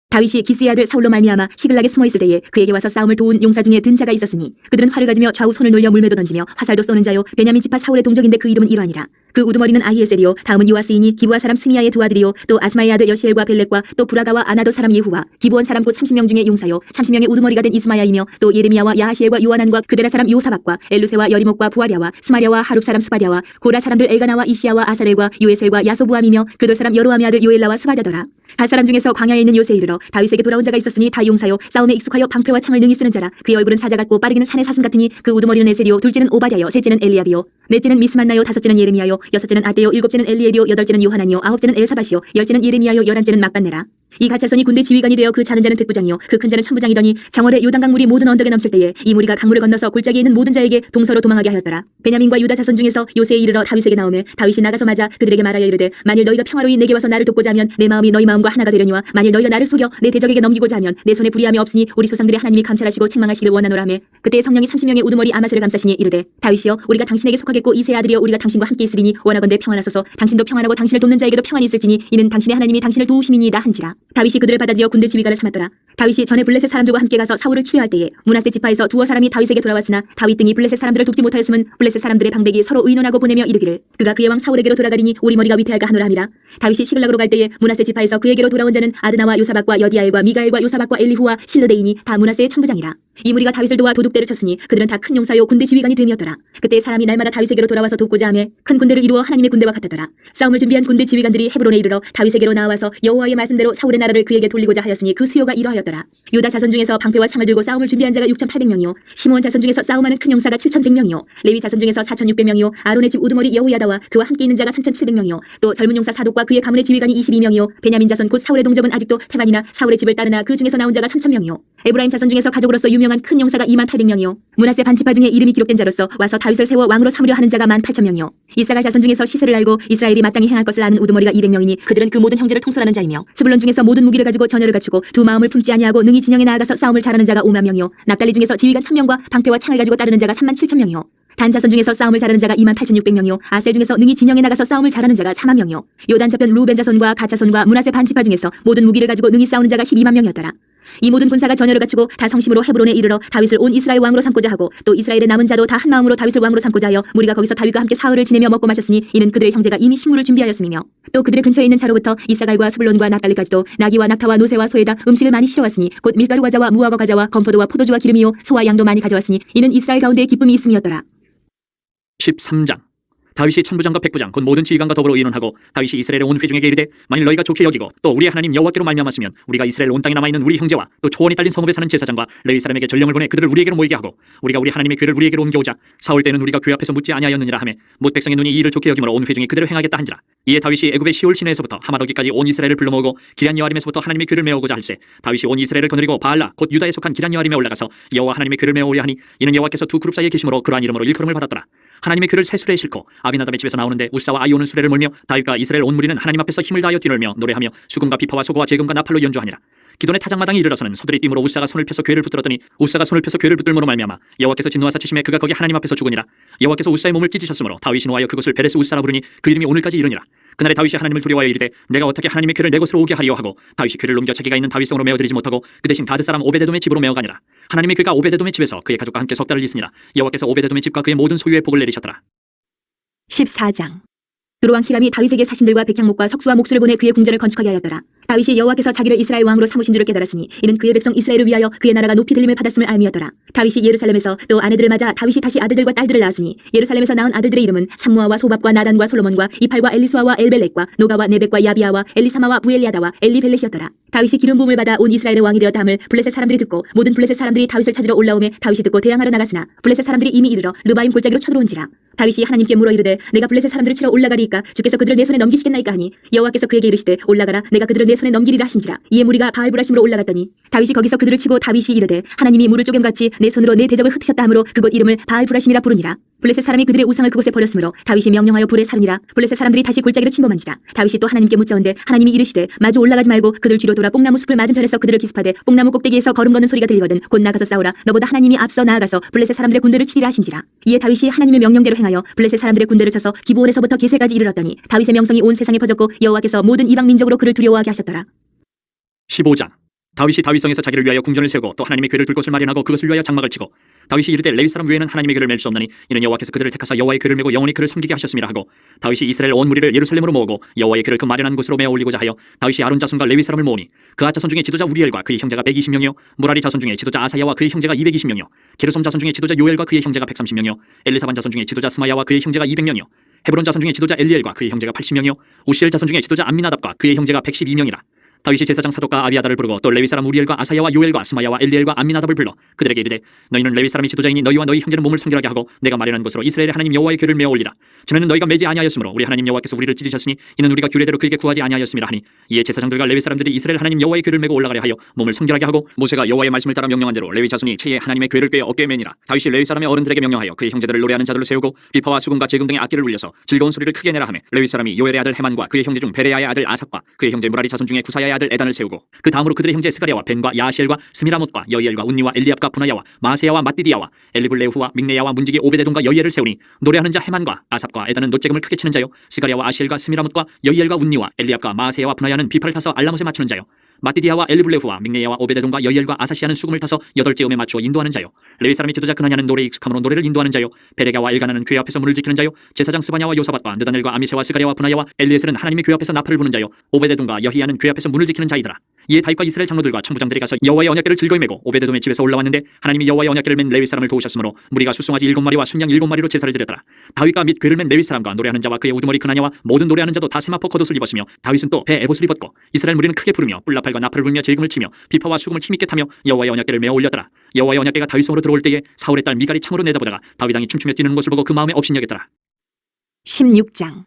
다윗이 기스의 아들 사울로 말미암아 시글락에 숨어 있을 때에 그에게 와서 싸움을 도운 용사 중에 든 자가 있었으니 그들은 활을 가지며 좌우 손을 놀려 물매도 던지며 화살도 쏘는 자요 베냐민 지파 사울의 동족인데 그 이름은 이러하니라. 그 우두머리는 아히에셀이요 다음은 요아스이니 기브아 사람 스미야의 두 아들이요 또 아스마의 아들 여시엘과 벨렉과 또 브라가와 아나도 사람 예후와 기브온 사람 곧 30명 중에 용사요 30명의 우두머리가 된 이스마야이며 또 예레미야와 야하시엘과 요하난과 그데라 사람 요사박과 엘루세와 여리목과 부아랴와 스마랴와 하룹 사람 스바랴와 고라 사람들 엘가나와 이시야와 아사렐과 요에셀과 야소부암이며 그들 사람 여로함의 아들 요엘라와 스바다더라. 갓 사람 중에서 광야에 있는 요새에 이르러 다윗에게 돌아온 자가 있었으니 다 용사요 싸움에 익숙하여 방패와 창을 능히 쓰는 자라. 그의 얼굴은 사자 같고 빠르기는 산의 사슴 같으니 그 우두머리는 에셀이요 둘째는 오바댜요 셋째는 엘리압이요 넷째는 미스만나요 다섯째는 예레미야요 여섯째는 아떼요 일곱째는 엘리엘이요 여덟째는 요하나니요 아홉째는 엘사바시요 열째는 예레미야요 열한째는 막반네라. 이 가차손이 군대 지휘관이 되어 그 작은 자는 백부장이요 그 큰 자는 천부장이더니 정월에 요단강 물이 모든 언덕에 넘칠 때에 이 무리가 강물을 건너서 골짜기에 있는 모든 자에게 동서로 도망하게 하였더라. 베냐민과 유다 자손 중에서 요새에 이르러 다윗에게 나오매 다윗이 나가서 맞아 그들에게 말하여 이르되 만일 너희가 평화로이 내게 와서 나를 돕고자 하면 내 마음이 너희 마음과 하나가 되려니와 만일 너희가 나를 속여 내 대적에게 넘기고자 하면 내 손에 불의함이 없으니 우리 조상들의 하나님이 감찰하시고 책망하시기를 원하노라 하매 그때 성령이 30명의 우두머리 아마스를 감싸시니 이르되 다윗이여 우리가 당신에게 속하겠고 이 세 아들이여 우리가 당신과 함께 있으리니 원하건대 평안하소서 당신도 평안하고 당신을 돕는 자에게도 평안이 있을지니 이는 당신의 하나님이 당신을 도우심이니이다 한지라. 다윗이 그들을 받아들여 군대 지휘관을 삼았더라. 다윗이 전에 블레셋 사람들과 함께 가서 사울을 치료할 때에 므낫세 지파에서 두어 사람이 다윗에게 돌아왔으나 다윗 등이 블레셋 사람들을 돕지 못하였음은 블레셋 사람들의 방백이 서로 의논하고 보내며 이르기를 그가 그의 왕 사울에게로 돌아가리니 우리 머리가 위태할까 하노라 함이라. 다윗이 시글락으로 갈 때에 므낫세 지파에서 그에게로 돌아온 자는 아드나와 요사박과 여디아엘과 미가엘과 요사박과 엘리후와 실르데이니 다 므낫세의 천부장이라. 이 무리가 다윗을 도와 도둑대를 쳤으니 그들은 다 큰 용사요 군대 지휘관이 됨이었더라. 그때 사람이 날마다 다윗에게로 돌아와서 돕고자 하며 큰 군대를 이루어 하나님의 군대와 같았더라. 싸움을 준비한 군대 지휘관들이 헤브론에 이르러 다윗에게로 나와서 여호와의 말씀대로 사울의 나라를 그에게 돌리고자 하였으니 그 수요가 이러하였더라. 유다 자손 중에서 방패와 창을 들고 싸움을 준비한 자가 6,800명이요 시므온 자손 중에서 싸움하는 큰 용사가 7,100명이요 레위 자손 중에서 4,600명이요 아론의 집 우두머리 여호야다와 그와 함께 있는 자가 3,700명이요 또 젊은 용사 사독과 그의 가문의 지휘관이 22명이요 베냐민 자손 곧 사울의 동족은 아직도 태반이나 사울의 집을 따르나 그 중에서 나온 자가 3,000명이요 에브라임 자손 중에서 가족으로서 유명한 큰 용사가 28,000명이요 므낫세 반지파 중에 이름이 기록된 자로서 와서 다윗을 세워 왕으로 삼으려 하는 자가 18,000명이요 이사갈 자손 중에서 시세를 알고 이스라엘이 마땅히 행할 것을 아는 우두머리가 200명이니 그들은 그 모든 형제를 통솔하는 자이며 스불론 중에서 모든 무기를 가지고 전열을 갖추고 두 마음을 품지 아니하고 능히 진영에 나아가서 싸움을 잘하는 자가 5만 명이요 납달리 중에서 지휘관 1,000명과 방패와 창을 가지고 따르는 자가 37,000명이요 단 자손 중에서 싸움을 잘하는 자가 28,600명이요 아셀 중에서 능히 진영에 나가서 싸움을 잘하는 자가 4만 명이요 요단 저편 루벤 자손과 갓 자손과 므낫세 반지파 중에서 모든 무기를 가지고 능히 싸우는 자가 12만 명이었더라. 이 모든 군사가 전열을 갖추고 다 성심으로 헤브론에 이르러 다윗을 온 이스라엘 왕으로 삼고자 하고 또 이스라엘의 남은 자도 다 한 마음으로 다윗을 왕으로 삼고자 하여 무리가 거기서 다윗과 함께 사흘을 지내며 먹고 마셨으니 이는 그들의 형제가 이미 식물을 준비하였음이며 또 그들의 근처에 있는 자로부터 이사갈과 스불론과 납달리까지도 나귀와 낙타와 노새와 소에다 음식을 많이 실어왔으니 곧 밀가루 과자와 무화과 과자와 건포도와 포도주와 기름이요 소와 양도 많이 가져왔으니 이는 이스라엘 가운데에 기쁨이 있음이었더라. 13장. 다윗이 천부장과 백부장 곧 모든 지휘관과 더불어 의논하고 다윗이 이스라엘의 온 회중에게 이르되 만일 너희가 좋게 여기고 또 우리의 하나님 여호와께로 말미암았으면 우리가 이스라엘 온 땅에 남아있는 우리 형제와 또 초원이 딸린 성읍에 사는 제사장과 레위 사람에게 전령을 보내 그들을 우리에게로 모이게 하고 우리가 우리 하나님의 궤를 우리에게로 옮겨오자 사울 때는 우리가 궤 앞에서 묻지 아니하였느니라 하매 못 백성의 눈이 이 일을 좋게 여김으로 온 회중이 그대로 행하겠다 한지라. 이에 다윗이 애굽의 시올 시내에서부터 하마더기까지 온 이스라엘을 불러 모으고 기럇 여아림에서부터 하나님의 궤를 메어오고자 할세 다윗이 온 이스라엘을 거느리고 바알라 곧 유다에 속한 기럇 여아림에 올라가서 여호와 하나님의 궤를 메어오려 하니 이는 여호와께서 두 그룹 사이에 계심으로 그러한 이름으로 일컬음을 받았더라. 하나님의 궤를 새 수레에 싣고 아비나답의 집에서 나오는데 우사와 아이오는 수레를 몰며 다윗과 이스라엘 온 무리는 하나님 앞에서 힘을 다하여 뛰놀며 노래하며 수금과 비파와 소고와 재금과 나팔로 연주하니라. 기돈의 타작마당에 이르러서는 소들이 뛰므로 우사가 손을 펴서 궤를 붙들었더니 우사가 손을 펴서 궤를 붙들므로 말미암아 여호와께서 진노하사 치심에 그가 거기 하나님 앞에서 죽으니라. 여호와께서 우사의 몸을 찢으셨으므로 다윗이 노하여 그곳을 베레스 우사라 부르니 그 이름이 오늘까지 이르니라. 그날에 다윗이 하나님을 두려워하여 이르되 내가 어떻게 하나님의 궤를 내 것으로 오게 하리요 하고 다윗이 궤를 옮겨 자기가 있는 다윗성으로 메어드리지 못하고 그 대신 가드 사람 오베데돔의 집으로 메어가니라. 하나님의 궤가 오베데돔의 집에서 그의 가족과 함께 석 달을 있으니라. 여호와께서 오베데돔의 집과 그의 모든 소유에 복을 내리셨더라. 14장. 두로왕 히람이 다윗에게 사신들과 백향목과 석수와 목수를 보내 그의 궁전을 건축하게 하였더라. 다윗이 여호와께서 자기를 이스라엘 왕으로 삼으신 줄을 깨달았으니 이는 그의 백성 이스라엘을 위하여 그의 나라가 높이 들림을 받았음을 알미였더라. 다윗이 예루살렘에서 또 아내들을 맞아 다윗이 다시 아들들과 딸들을 낳았으니 예루살렘에서 낳은 아들들의 이름은 삼무아와 소밥과 나단과 솔로몬과 이팔과 엘리수아와 엘벨렉과 노가와 네벡과 야비아와 엘리사마와 부엘리아다와 엘리벨렛이었더라. 다윗이 기름 부음을 받아 온 이스라엘의 왕이 되었다함을 블레셋 사람들이 듣고 모든 블레셋 사람들이 다윗을 찾으러 올라오매 다윗이 듣고 대항하러 나갔으나 블레셋 사람들이 이미 이르러 르바임 골짜기로 쳐들어온지라. 다윗이 하나님께 물어 이르되 내가 블레셋 사람들을 치러 올라가리이까 주께서 그들을 내 손에 넘기시겠나이까 하니 여호와께서 그에게 이르시되 올라가라 내가 그들을 내 손에 넘기리라 하신지라. 이에 무리가 바알브라심으로 올라갔더니 다윗이 거기서 그들을 치고 다윗이 이르되 하나님이 물을 쪼금같이 내 손으로 내 대적을 흩으셨다 하므로 그곳 이름을 바알브라심이라 부르니라. 블레셋 사람이 그들의 우상을 그곳에 버렸으므로 다윗이 명령하여 불에 사르니라. 블레셋 사람들이 다시 골짜기를 침범한지라. 다윗이 또 하나님께 묻자온데 하나님이 이르시되 마주 올라가지 말고 그들 뒤로 돌아 뽕나무 숲을 맞은편에서 그들을 기습하되 뽕나무 꼭대기에서 걸음 걷는 소리가 들리거든 곧 나가서 싸우라. 너보다 하나님이 앞서 나아가서 블레셋 사람들의 군대를 치리라 하신지라. 이에 다윗이 하나님의 명령대로 행하여 블레셋 사람들의 군대를 쳐서 기브온에서부터 게세까지 이르렀더니 다윗의 명성이 온 세상에 퍼졌고 여호와께서 모든 이방 민족으로 그를 두려워하게 하셨더라. 15장. 다윗이 다윗성에서 자기를 위하여 궁전을 세우고 또 하나님의 궤를 둘 곳을 마련하고 그것을 위하여 장막을 치고 다윗이 이르되 레위 사람 외에는 하나님의 궤를 맬 수 없나니 이는 여호와께서 그들을 택하사 여호와의 궤를 메고 영원히 그를 섬기게 하셨음이라 하고 다윗이 이스라엘 온 무리를 예루살렘으로 모으고 여호와의 궤를 그 마련한 곳으로 메어 올리고자 하여 다윗이 아론 자손과 레위 사람을 모으니 그앗 자손 중에 지도자 우리엘과 그의 형제가 120명이요 무라리 자손 중에 지도자 아사야와 그의 형제가 220명이요 게르솜 자손 중에 지도자 요엘과 그의 형제가 130명이요 엘리사반 자손 중에 지도자 스마야와 그의 형제가 200명이요 헤브론 자손 중에 지도자 엘리엘과 그의 형제가 80명이요 우시엘 자손 중에 지도자 암미나답과 그의 형제가 112명이라. 다윗이 제사장 사독과 아비아다를 부르고 또 레위 사람 우리엘과 아사야와 요엘과 스마야와 엘리엘과 암미나답을 불러 그들에게 이르되 너희는 레위 사람이 지도자이니 너희와 너희 형제는 몸을 성결하게 하고 내가 마련한 곳으로 이스라엘의 하나님 여호와의 궤를 메어 올리라. 전에는 너희가 매지 아니하였으므로 우리 하나님 여호와께서 우리를 찢으셨으니 이는 우리가 규례대로 그에게 구하지 아니하였음이라 하니 이에 제사장들과 레위 사람들이 이스라엘 하나님 여호와의 궤를 메고 올라가려 하여 몸을 성결하게 하고 모세가 여호와의 말씀을 따라 명령한 대로 레위 자손이 채에 하나님의 궤를 꿰어 어깨에 매니라. 다윗이 레위 사람의 어른들에게 명령하여 그의 형제들을 노래하는 자들을 세우고 비파와 수금과 제금 등의 악기를 울려서 즐거운 소리를 크게 내라 하며 레위 사람이 요엘의 아들 헤만과 그의 형제 중 베레야의 아들 아삭과 그의 형제 무라리 자손 중에 구사야의 아들 에단을 세우고 그 다음으로 그들의 형제 스가랴와 벤과 야시엘과 스미라못과 여이엘과 운니와 엘리압과 분하야와 마세야와 mat디디야와 엘리블레후와 믹네야와 문지기 오베데돔과 여이엘을 세우니 노래하는 자 헤만과 아삽과 에단은 놋재금을 크게 치는 자요 스가랴와 아시엘과 스미라못과 여이엘과 운니와 엘리압과 마세야와 분하야는 비파를 타서 알라못에 맞추는 자요 mat디디야와 엘리블레후와 믹네야와 오베데돔과 여이엘과 아사시아는 수금을 타서 8째음에 맞추어 인도하는 자요 레위 사람의 지도자 그나냐는 노래에 익숙함으로 노래를 인도하는 자요 베레가와 엘가나는 궤 앞에서 문을 지키는 자요 제사장 스바냐와 요사밧과 느다넬과 아미세와 스가랴와 분하야와 엘리에셀은 하나님의 궤 앞에서 나팔을 부는 자요 오베데돔과 여히야는 궤 앞에서 문을 지키는 자이더라. 이에 다윗과 이스라엘 장로들과 천부장들이 가서 여호와의 언약궤를 즐거이 메고 오베데돔의 집에서 올라왔는데 하나님이 여호와의 언약궤를 맨 레위 사람을 도우셨으므로 무리가 수송아지 7마리와 순양 7마리로 제사를 드렸더라. 다윗과 및 궤를 맨 레위 사람과 노래하는 자와 그의 우두머리 그나냐와 모든 노래하는 자도 다 세마포 겉옷을 입었으며 다윗은 또 배 에봇을 입었고 이스라엘 무리는 크게 부르며 뿔나팔과 나팔을 불며 제금을 치며 비파와 수금을 힘있게 타며 여호와의 언약궤를 메어 올렸더라. 여호와의 언약궤가 다윗성으로 들어올 때에 사울의 딸 미갈이 창으로 내다보다가 다윗 왕이 춤추며 뛰는 것을 보고 그 마음에 업신여겼더라. 16장.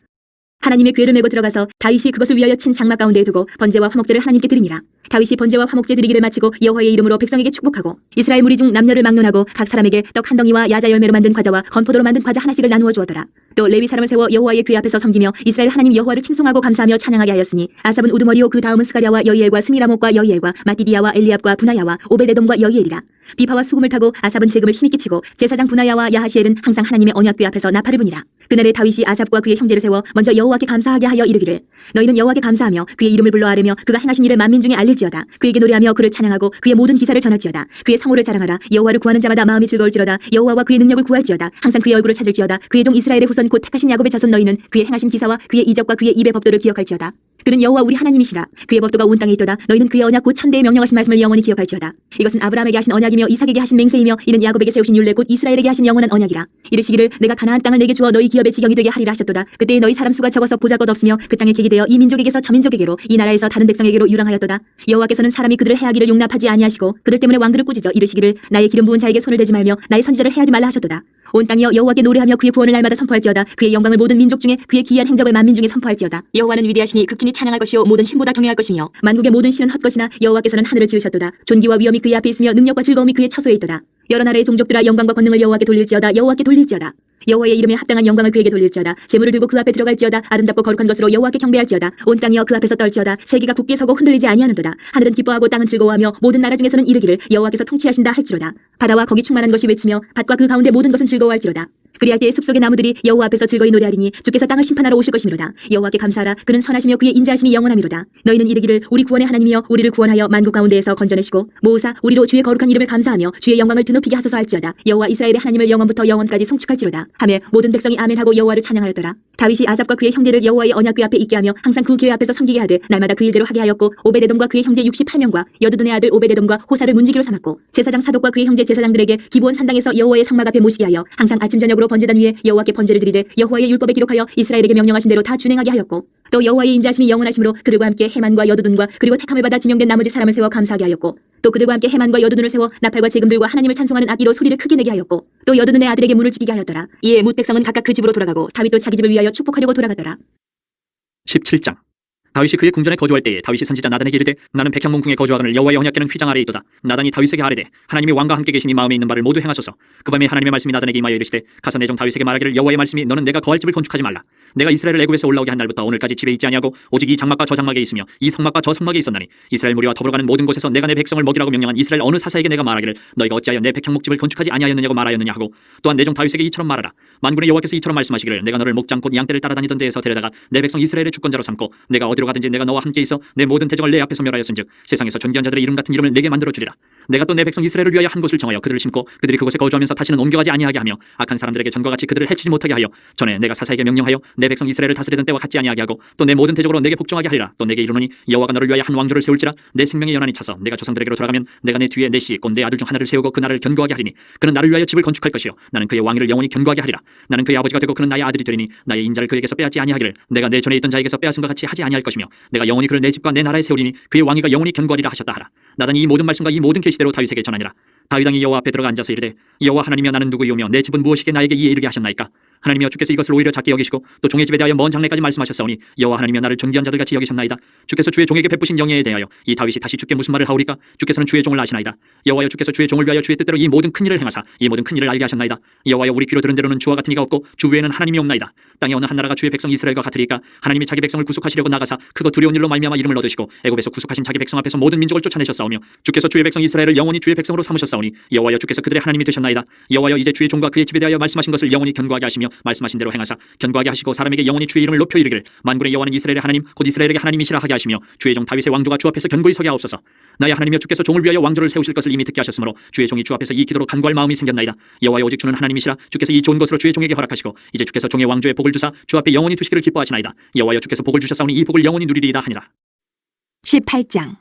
하나님의 궤를 메고 들어가서 다윗이 그것을 위하여 친 장막 가운데에 두고 번제와 화목제를 하나님께 드리니라. 다윗이 번제와 화목제 드리기를 마치고 여호와의 이름으로 백성에게 축복하고 이스라엘 무리 중 남녀를 막론하고 각 사람에게 떡 한 덩이와 야자 열매로 만든 과자와 건포도로 만든 과자 하나씩을 나누어 주었더라. 또 레위 사람을 세워 여호와의 궤 앞에서 섬기며 이스라엘 하나님 여호와를 칭송하고 감사하며 찬양하게 하였으니 아삽은 우두머리요 그 다음은 스가랴와 여이엘과 스미라못과 여이엘과 mat디디야와 엘리압과 분하야와 오베데돔과 여이엘이라. 비파와 수금을 타고 아삽은 제금을 힘있게 치고 제사장 분하야와 야하시엘은 항상 하나님의 언약궤 앞에서 나팔을 부니라. 그날에 다윗이 아삽과 그의 형제를 세워 먼저 여호와께 감사하게 하여 이르기를 너희는 여호와께 감사하며 그의 이름을 불러 아뢰며 그가 행하신 일을 만민 중에 알릴지어다. 그에게 노래하며 그를 찬양하고 그의 모든 기사를 전할지어다. 그의 성호를 자랑하라. 여호와를 구하는 자마다 마음이 즐거울지로다. 여호와와 그의 능력을 구할지어다. 항상 그의 얼굴을 찾을지어다. 그의 종 이스라엘의 후손 곧 택하신 야곱의 자손 너희는 그의 행하신 기사와 그의 이적과 그의 입의 법도를 기억할지어다. 그는 여호와 우리 하나님이시라. 그의 법도가 온 땅에 있도다. 너희는 그의 언약 곧 천대에 명령하신 말씀을 영원히 기억할지어다. 이것은 아브라함에게 하신 언약이며 이삭에게 하신 맹세이며 이는 야곱에게 세우신 율례 곧 이스라엘에게 하신 영원한 언약이라. 이르시기를 내가 가나안 땅을 내게 주어 너희 기업의 지경이 되게 하리라 하셨도다. 그때에 너희 사람 수가 적어서 보잘것 없으며 그 땅에 객이 되어 이 민족에게서 저 민족에게로 이 나라에서 다른 백성에게로 유랑하였도다. 여호와께서는 사람이 그들을 해하기를 용납하지 아니하시고 그들 때문에 왕들을 꾸짖어 이르시기를 나의 기름 부은 자에게 손을 대지 말며 나의 선지자를 해하지 말라 하셨도다. 온 땅이여 여호와께 노래하며 그의 구원을 날마다 선포할지어다. 그의 영광을 모든 민족 중에 그의 기이한 행적을 만민 중에 선포할지어다. 여호와는 위대하시니 극진히 찬양할 것이요 모든 신보다 경외할 것이며 만국의 모든 신은 헛것이나 여호와께서는 하늘을 지으셨도다. 존귀와 위엄이 그의 앞에 있으며 능력과 즐거움이 그의 처소에 있도다. 여러 나라의 종족들아 영광과 권능을 여호와께 돌릴지어다. 여호와께 돌릴지어다. 여호와의 이름에 합당한 영광을 그에게 돌릴지어다. 재물을 들고 그 앞에 들어갈지어다. 아름답고 거룩한 것으로 여호와께 경배할지어다. 온 땅이여 그 앞에서 떨지어다. 세계가 굳게 서고 흔들리지 아니하는도다. 하늘은 기뻐하고 땅은 즐거워하며 모든 나라 중에서는 이르기를 여호와께서 통치하신다 할지로다. 바다와 거기 충만한 것이 외치며 밭과 그 가운데 모든 것은 즐거워할지로다. 그리할 때에 숲속의 나무들이 여호와 앞에서 즐거이 노래하리니 주께서 땅을 심판하러 오실 것이미로다. 여호와께 감사하라. 그는 선하시며 그의 인자하심이 영원하미로다. 너희는 이르기를 우리 구원의 하나님이여 우리를 구원하여 만국 가운데에서 건져내시고 모으사 우리로 주의 거룩한 이름을 감사하며 주의 영광을 드높이게 하소서 할지어다. 여호와 이스라엘의 하나님을 영원부터 영원까지 송축할지로다. 하며 모든 백성이 아멘하고 여호와를 찬양하였더라. 다윗이 아삽과 그의 형제를 여호와의 언약궤 앞에 있게 하며 항상 그 궤 앞에서 섬기게 하되 날마다 그 일대로 하게 하였고 오베데돔과 그의 형제 68명과 여두둔의 아들 오베데돔과 호사를 문지기로 삼았고 제사장 사독과 그의 형제 제사장들에게 기브온 산당에서 여호와의 성막 앞에 모시게 하여 항상 아침 저녁으로 번제단 위에 여호와께 번제를 드리되 여호와의 율법에 기록하여 이스라엘에게 명령하신 대로 다 준행하게 하였고 또 여호와의 인자하심이 영원하심으로 그들과 함께 헤만과 여두둔과 그리고 택함을 받아 지명된 나머지 사람을 세워 감사하게 하였고 또 그들과 함께 헤만과 여두둔을 세워 나팔과 제금들과 하나님을 찬송하는 악기로 소리를 크게 내게 하였고 또 여두둔의 아들에게 문을 지키게 하였더라. 이에 뭇 백성은 각각 그 집으로 돌아가고 다윗도 자기 집을 위하여 축복하려고 돌아갔더라. 17장. 다윗이 그의 궁전에 거주할 때에 다윗이 선지자 나단에게 이르되 나는 백향문궁에 거주하거늘 여호와의 언약궤는 휘장 아래에 있도다. 나단이 다윗에게 아뢰되 하나님이 왕과 함께 계시니 마음에 있는 바를 모두 행하소서. 그 밤에 하나님의 말씀이 나단에게 임하여 이르시되 가서 내 종 다윗에게 말하기를 여호와의 말씀이 너는 내가 거할 집을 건축하지 말라. 내가 이스라엘을 애굽에서 올라오게 한 날부터 오늘까지 집에 있지 아니하고 오직 이 장막과 저 장막에 있으며 이 성막과 저 성막에 있었나니 이스라엘 무리와 더불어가는 모든 곳에서 내가 내 백성을 먹이라고 명령한 이스라엘 어느 사사에게 내가 말하기를 너희가 어찌하여 내 백향목집을 건축하지 아니하였느냐고 말하였느냐 하고 또한 내 종 다윗에게 이처럼 말하라. 만군의 여호와께서 이처럼 말씀하시기를 내가 너를 목장 곧 양떼를 따라다니던 데에서 데려다가 내 백성 이스라엘의 주권자로 삼고 내가 어디로 가든지 내가 너와 함께 있어 내 모든 대적을 내 앞에서 멸하였은즉 세상에서 존귀한 자들의 이름 같은 이름을 내게 만들어 주리라. 내가 또 내 백성 이스라엘을 위하여 한 곳을 정하여 그들을 심고 그들이 그곳에 거주하면서 다시는 옮겨가지 아니하게 하며 악한 사람들에게 전과 같이 그들을 해치지 못하게 하여 전에 내가 사사에게 명령하여 내 백성 이스라엘을 다스리던 때와 같지 아니하게 하고 또 내 모든 대적으로 내게 복종하게 하리라. 또 내게 이르노니 여호와가 너를 위하여 한 왕조를 세울지라. 내 생명의 연한이 차서 내가 조상들에게로 돌아가면 내가 내 뒤에 곧 내 아들 중 하나를 세우고 그 나라를 견고하게 하리니 그는 나를 위하여 집을 건축할 것이요 나는 그의 왕위를 영원히 견고하게 하리라. 나는 그의 아버지가 되고 그는 나의 아들이 되리니 나의 인자를 그에게서 빼앗지 아니하기를 내가 내 전에 있던 자에게서 빼앗음과 같이 하지 아니할 것이며 내가 영원히 그를 내 집과 내 나라에 세우리니 그의 왕위가 영원히 견고하리라 하셨다 하라. 나단이 이 모든 말씀과 이 모든 계시대로 다윗에게 전하니라. 다윗 왕이 여호와 앞에 들어가 앉아서 이르되 여호와 하나님이여 나는 누구이오며 내 집은 무엇이게 나에게 이에 이르게 하셨나이까. 하나님이여 주께서 이것을 오히려 작게 여기시고 또 종의 집에 대하여 먼 장래까지 말씀하셨사오니 여호와 하나님이여 나를 존귀한 자들같이 여기셨나이다. 주께서 주의 종에게 베푸신 영예에 대하여 이 다윗이 다시 주께 무슨 말을 하오리까. 주께서는 주의 종을 아시나이다. 여호와여 주께서 주의 종을 위하여 주의 뜻대로 이 모든 큰 일을 행하사 이 모든 큰 일을 알게 하셨나이다. 여호와여 우리 귀로 들은 대로는 주와 같은 이가 없고 주 외에는 하나님이 없나이다. 땅에 어느 한 나라가 주의 백성 이스라엘과 같으리까. 하나님이 자기 백성을 구속하시려고 나가사 크고 두려운 일로 말미암아 이름을 얻으시고 애굽에서 구속하신 자기 백성 앞에서 모든 민족을 쫓아내셨사오며 주께서 주의 백성 이스라엘을 영원히 주의 백성으로 삼으셨사오니 여호와여 주께서 그들의 하나님이 되셨나이다. 여호와여 이제 주의 종과 그의 집에 대하여 말씀하신 것을 영원히 견고하게 하시며 말씀하신 대로 행하사 견고하게 하시고 사람에게 영원히 주의 이름을 높여 이르기를 만군의 여호와는 이스라엘의 하나님 곧 이스라엘에게 하나님이시라 하게 하시며 주의 종 다윗의 왕조가 주 앞에서 견고히 서게 하옵소서. 나의 하나님이여 주께서 종을 위하여 왕조를 세우실 것을 이미 듣게 하셨으므로 주의 종이 주 앞에서 이 기도로 간구할 마음이 생겼나이다. 여호와여 오직 주는 하나님이시라. 주께서 이 좋은 것으로 주의 종에게 허락하시고 이제 주께서 종의 왕조에 복을 주사 주 앞에 영원히 두시기를 기뻐하시나이다. 여호와여 주께서 복을 주셨사오니 이 복을 영원히 누리리이다 하니라. 18장.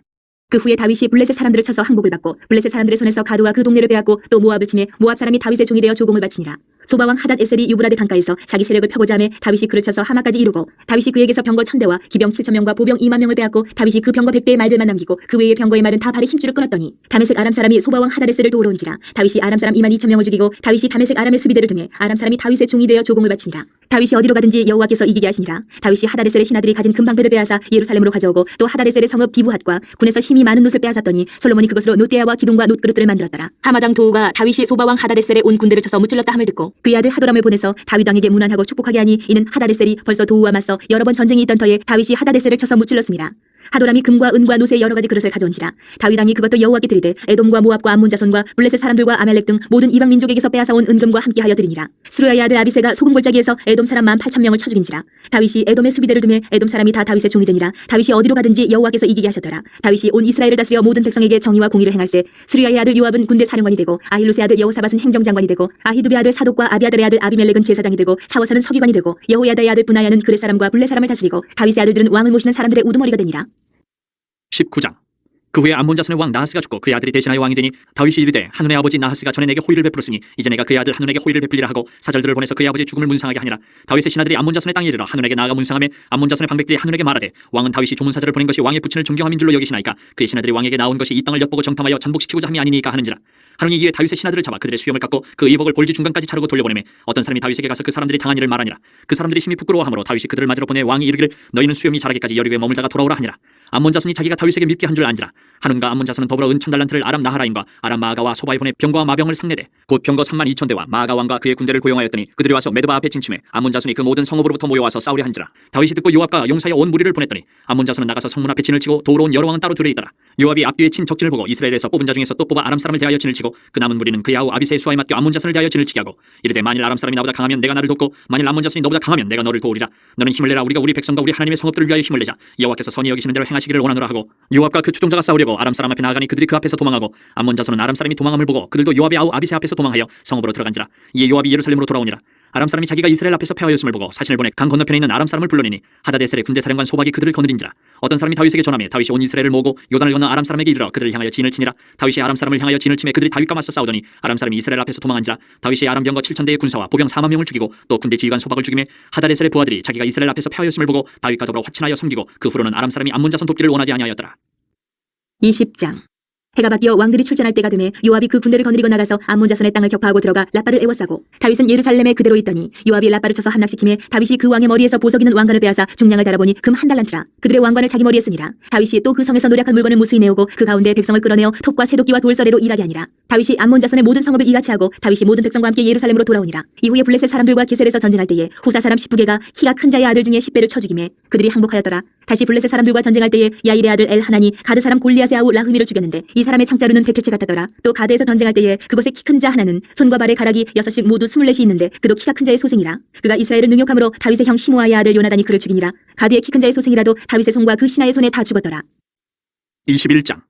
그 후에 다윗이 블레셋 사람들을 쳐서 항복을 받고 블레셋 사람들의 손에서 가드와 그 동네를 빼앗고 또 모압을 치매 모압 사람이 다윗의 종이 되어 조공을 바치니라. 소바왕 하닷 에셀이 유브라데 강가에서 자기 세력을 펴고자 하매 다윗이 그를 쳐서 하마까지 이루고 다윗이 그에게서 병거 1000대와 기병 7000명과 보병 20000명을 빼앗고 다윗이 그 병거 100대의 말들만 남기고 그 외의 병거의 말은 다 발에 힘줄을 끊었더니 다메섹 아람 사람이 소바왕 하닷 에셀을 도우러 온지라. 다윗이 아람 사람 22000명을 죽이고 다윗이 다메섹 아람의 수비대를 등에 아람 사람이 다윗의 종이 되어 조공을 바치니라. 다윗이 어디로 가든지 여호와께서 이기게 하시니라. 다윗이 하닷 에셀의 신하들이 가진 금방패를 빼앗아 예루살렘으로 가져오고 또 하닷 에셀의 성읍 비부핫과 군에서 심히 많은 놋을 빼앗았더니 솔로몬이 그것으로 놋대야와 기둥과 놋그릇들을 만들었더라. 하마당 도우가 다윗이 소바왕 하닷 에셀의 온 군대를 쳐서 무찔렀다 함을 듣고 그의 아들 하도람을 보내서 다윗 왕에게 문안하고 축복하게 하니 이는 하닷 에셀이 벌써 도우와 맞서 여러 번 전쟁이 있던 터에 다윗이 하닷 에셀을 쳐서 무찔렀습니다. 하도람이 금과 은과 놋의 여러 가지 그릇을 가져온지라. 다윗 왕이 그것도 여호와께 드리되 에돔과 모압과 암몬 자손과 블레셋 사람들과 아멜렉 등 모든 이방 민족에게서 빼앗아온 은금과 함께하여 드리니라. 스루야의 아들 아비새가 소금 골짜기에서 에돔 사람 18,000명을 쳐 죽인지라. 다윗이 에돔의 수비대를 등에 에돔 사람이 다 다윗의 종이 되니라. 다윗이 어디로 가든지 여호와께서 이기게 하셨더라. 다윗이 온 이스라엘을 다스려 모든 백성에게 정의와 공의를 행할세. 스루야의 아들 요압은 군대 사령관이 되고 아힐루스의 아들 여호사밧은 행정장관이 되고 아히두베의 아들 사독과 아비아들의 아들 아비멜렉은 제사장이 되고 사워사는 서기관이 되고 여호야다의 아들 분하야는 그렛 사람과 블레 사람을 다스리고 다윗의 아들들은 왕을 모시는 사람들의 우두머리가 되니라. 19장. 그 후에 암몬 자손의 왕 나하스가 죽고 그의 아들이 대신하여 왕이 되니 다윗이 이르되 하눈의 아버지 나하스가 전에 내게 호의를 베풀었으니 이제 내가 그의 아들 하눈에게 호의를 베풀리라 하고 사절들을 보내서 그의 아버지의 죽음을 문상하게 하니라. 다윗의 신하들이 암몬 자손의 땅에 이르러 하눈에게 나아가 문상하며 암몬 자손의 방백들이 하눈에게 말하되 왕은 다윗이 조문사절을 보낸 것이 왕의 부친을 존경함인 줄로 여기시나이까. 그의 신하들이 왕에게 나온 것이 이 땅을 엿보고 정탐하여 전복시키고자 함이 아니니까 하는지라. 하눈이 이에 다윗의 신하들을 잡아 그들의 수염을 깎고 그 의복을 볼기 중간까지 자르고 돌려보내매 어떤 사람이 다윗에게 가서 그 사람들이 당한 일을 말하니라. 그 사람들이 심히 부끄러워하므로 다윗이 그들을 맞으러 보내 왕이 이르기를 너희는 수염이 자라기까지 여리고에 머물다가 돌아오라 하니라. 암몬 자손이 자기가 다윗에게 밉게 한 줄 안지라. 하눈과 암몬 자손은 더불어 은 1000달란트를 아람 나하라임과 아람 마아가와 소바에 보내 병거와 마병을 상내되 곧 병거 32,000대와 마아가 왕과 그의 군대를 고용하였더니 그들이 와서 메드바 앞에 진침해 암몬 자손이 그 모든 성읍으로부터 모여와서 싸우려 한지라. 다윗이 듣고 요압과 용사의 온 무리를 보냈더니 암몬 자손은 나가서 성문 앞에 진을 치고 도우러 온 여러 왕은 따로 들에 있더라. 요압이 앞뒤에 친 적진을 보고 이스라엘에서 뽑은 자 중에서 또 뽑아 아람 사람을 대하여 진을 치고 그 남은 무리는 그의 아우 아비새의 수하에 맡겨 암몬 자손을 대하여 진을 치게 하고 이르되 만일 아람 사람이 나보다 강하면 내가 나를 돕고 만일 암몬 자손이 너보다 강하면 내가 너를 도우리라. 너는 힘을 내라. 우리가 우리 백성과 우리 하나님의 성읍들을 위하여 힘을 내자. 여호와께서 선히 여기시는 대로 행하시기를 원하노라 하고 요압과 그 추종자가 싸우려고 아람 사람 앞에 나아가니 그들이 그 앞에서 도망하고 암몬 자손은 아람 사람이 도망함을 보고 그들도 요압의 아우 아비새 앞에서 도망하여 성읍으로 들어간지라. 이에 요압이 예루살렘으로 돌아오니라. 아람 사람이 자기가 이스라엘 앞에서 패하였음을 보고 사신을 보내 강 건너편에 있는 아람 사람을 불러내니 하다데셀의 군대 사령관 소박이 그들을 거느린지라. 어떤 사람이 다윗에게 전하며 다윗이 온 이스라엘을 모으고 요단을 건너 아람 사람에게 이르러 그들을 향하여 진을 치니라. 다윗이 아람 사람을 향하여 진을 치매 그들이 다윗과 맞서 싸우더니 아람 사람이 이스라엘 앞에서 도망한지라. 다윗이 아람 병거 7000대의 군사와 보병 40,000명을 죽이고 또 군대 지휘관 소박을 죽이매 하다데셀의 부하들이 자기가 이스라엘 앞에서 패하였음을 보고 다윗과 더불어 화친하여 섬기고 그 후로는 아람 사람이 암몬 자손 돕기를 원하지 아니하였더라. 20장. 해가 바뀌어 왕들이 출전할 때가 되매 요압이 그 군대를 거느리고 나가서 암몬 자손의 땅을 격파하고 들어가 라빠를 애워싸고 다윗은 예루살렘에 그대로 있더니 요압이 라빠를 쳐서 함락시키매 다윗이 그 왕의 머리에서 보석 있는 왕관을 빼앗아 중량을 달아보니 금 한 달란트라. 그들의 왕관을 자기 머리에 쓰니라. 다윗이 또 그 성에서 노력한 물건을 무수히 내오고 그 가운데 백성을 끌어내어 톱과 새도끼와 돌서래로 일하게 하니라. 다윗이 암몬 자손의 모든 성읍을 이같이 하고 다윗이 모든 백성과 함께 예루살렘으로 돌아오니라. 이후에 블레셋 사람들과 게셀에서 전쟁할 때에 후사 사람 10부개가 키가 큰 자의 아들 중에 10배를 쳐 죽이매 그들이 항복하였더라. 다시 블레셋 사람들과 전쟁할 때에 야일의 아들 엘하나니 가드 사람 골리앗의 아우 라흐미를 죽였는데 이 사람의 창자루는 백틀치 같았더라. 또 가드에서 전쟁할 때에 그곳에 키 큰 자 하나는 손과 발에 가락이 6씩 모두 24이 있는데 그도 키가 큰 자의 소생이라. 그가 이스라엘을 능욕함으로 다윗의 형 시므아의 아들 요나단이 그를 죽이니라. 가드의 키 큰 자의 소생이라도 다윗의 손과 그 신하의 손에 다 죽었더라. 21장.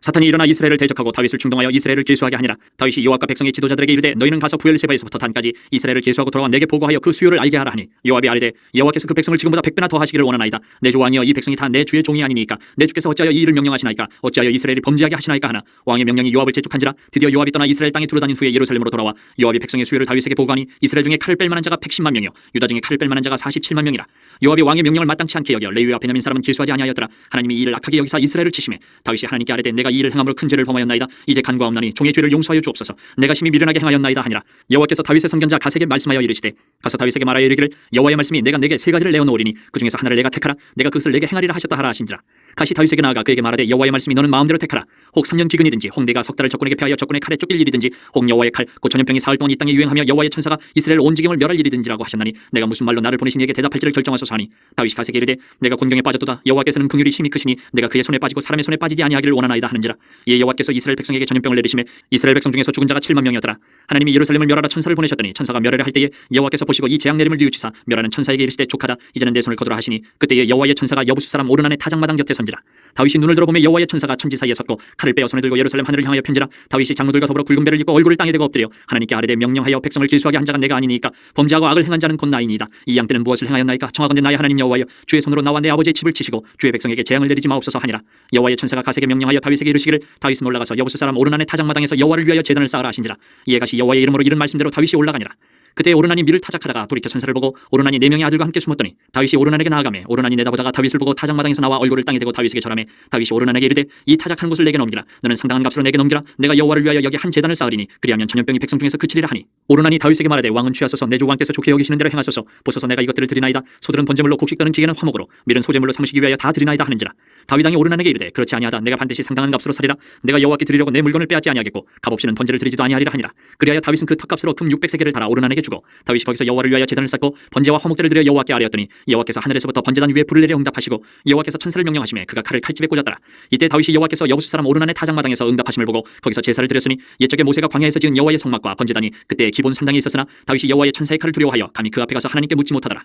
사탄이 일어나 이스라엘을 대적하고 다윗을 충동하여 이스라엘을 계수하게 하니라. 다윗이 요압과 백성의 지도자들에게 이르되 너희는 가서 부엘세바에서부터 단까지 이스라엘을 계수하고 돌아와 내게 보고하여 그 수요를 알게 하라 하니 요압이 아뢰되 여호와께서 그 백성을 지금보다 100배나 더 하시기를 원하나이다. 내 주 왕이여 이 백성이 다 내 주의 종이 아니니까 내 주께서 어찌하여 이 일을 명령하시나이까 어찌하여 이스라엘이 범죄하게 하시나이까 하나 왕의 명령이 요압을 재촉한지라. 드디어 요압이 떠나 이스라엘 땅에 두루다닌 후에 예루살렘으로 돌아와 요압이 백성의 수요를 다윗에게 보고하니 이스라엘 중에 칼을 뺄 만한 자가 110만 명이요 유다 중에 칼을 뺄 만한 자가 47만 명이라. 요압이 왕의 명령을 마땅치 않게 여겨 레위와 베냐민 사람은 계수하지 아니하였더라. 하나님이 이 일을 악하게 여기사 이스라엘을 치심해 다윗이 하나님께 아뢰되 내가 이 일을 행함으로 큰 죄를 범하였나이다. 이제 간과 없나니 종의 죄를 용서하여 주옵소서. 내가 심히 미련하게 행하였나이다 하니라. 여호와께서 다윗의 선견자 갓에게 말씀하여 이르시되 가서 다윗에게 말하여 이르기를 여호와의 말씀이 내가 내게 3가지를 내어놓으리니 그 중에서 하나를 내가 택하라. 내가 그것을 내게 행하리라 하셨다 하라 하신지라. 갓이 다윗에게 나아가 그에게 말하되 여호와의 말씀이 너는 마음대로 택하라. 혹 3년 기근이든지 혹 내가 석 달을 적군에게 패하여 적군의 칼에 쫓길 일이든지 혹 여호와의 칼 곧 전염병이 사흘 동안 이 땅에 유행하며 여호와의 천사가 이스라엘 온 지경을 멸할 일이든지라고 하셨나니 내가 무슨 말로 나를 보내신 이에게 대답할지를 결정하소서 하니 다윗이 갓에게 이르되 내가 곤경에 빠졌도다. 여호와께서는 긍휼이 심히 크시니 내가 그의 손에 빠지고 사람의 손에 빠지지 아니하기를 원하나이다 하는지라. 이에 여호와께서 이스라엘 백성에게 전염병을 내리심에 이스라엘 백성 중에서 죽은 자가 7만 명이었더라. 하나님이 예루살렘을 멸하라 천사를 보내셨더니 천사가 멸하려 할 때에 여호와께서 보시고 이 재앙 내림을 뉘우치사 멸하는 천사에게 이르시되 족하다. 이제는 내 손을 거두라 하시니 그때에 여호와의 천사가 여부수 사람 오르난의 타작마당 곁에 선지라. 다윗이 눈을 들어보며 여호와의 천사가 천지 사이에 섰고 칼을 빼어 손에 들고 예루살렘 하늘을 향하여 편지라. 다윗이 장로들과 더불어 굵은 배를 입고 얼굴을 땅에 대고 엎드려 하나님께 아뢰되 명령하여 백성을 계수하게 한 자가 내가 아니니까 범죄하고 악을 행한 자는 곧 나이니이다. 이 양 때는 무엇을 행하였나이까 청하건대 나의 하나님 여호와여 주의 손으로 나와 내 아버지의 집을 치시고 주의 백성에게 재앙을 내리지 마옵소서 하니라. 여호와의 천사가 갓에게 명령하여 다윗에게 이르시기를 다윗은 올라가서 여부수 사람 오르난의 타작마당에서 여호와를 위하여 제단을 쌓으라 하신지라. 이에 갓이 여호와의 이름으로 이른 말씀대로 다윗이 올라가니라. 그때 오르난이 밀을 타작하다가 돌이켜 천사를 보고 오르난이 4명의 아들과 함께 숨었더니 다윗이 오르난에게 나아가매 오르난이 내다보다가 다윗을 보고 타작마당에서 나와 얼굴을 땅에 대고 다윗에게 절하매 다윗이 오르난에게 이르되 이 타작하는 곳을 내게 넘기라. 너는 상당한 값으로 내게 넘기라. 내가 여호와를 위하여 여기 한 제단을 쌓으리니 그리하면 전염병이 백성 중에서 그치리라 하니 오르난이 다윗에게 말하되 왕은 취하소서 내 주 왕께서 좋게 여기시는 대로 행하소서. 보소서 내가 이것들을 드리나이다. 소들은 번제물로 곡식 떠는 기계는 화목으로 밀은 소제물로 삼으시기 위하여 다 드리나이다 하는지라. 다윗 왕이 오르난에게 이르되 그렇지 아니하다. 내가 반드시 상당한 값으로 사리라. 내가 여호와께 드리려고 내 물건을 빼앗지 아니하겠고 값없이는 번제를 드리지도 아니하리라 하니라. 그리하여 다윗은 그 턱값으로 금 600세겔을 달아 오르난에게 주고 다윗이 거기서 여호와를 위하여 제단을 쌓고 번제와 화목들을 드려 여호와께 아뢰었더니 여호와께서 하늘에서부터 번제단 위에 불을 내려 응답하시고 여호와께서 천사를 명령하시매 그가 칼을 칼집에 꽂았더라. 이때 다윗이 여호와께서 여부수 사람 오르난의 타작마당에서 응답하심을 보고 거기서 제사를 드렸으니 옛적에 모세가 광야에서 지은 여호와의 성막과 번제단이 그때 기본 산당에 있었으나 다윗이 여호와의 천사의 칼을 두려워하여 감히 그 앞에 가서 하나님께 묻지 못하더라.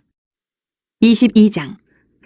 22장.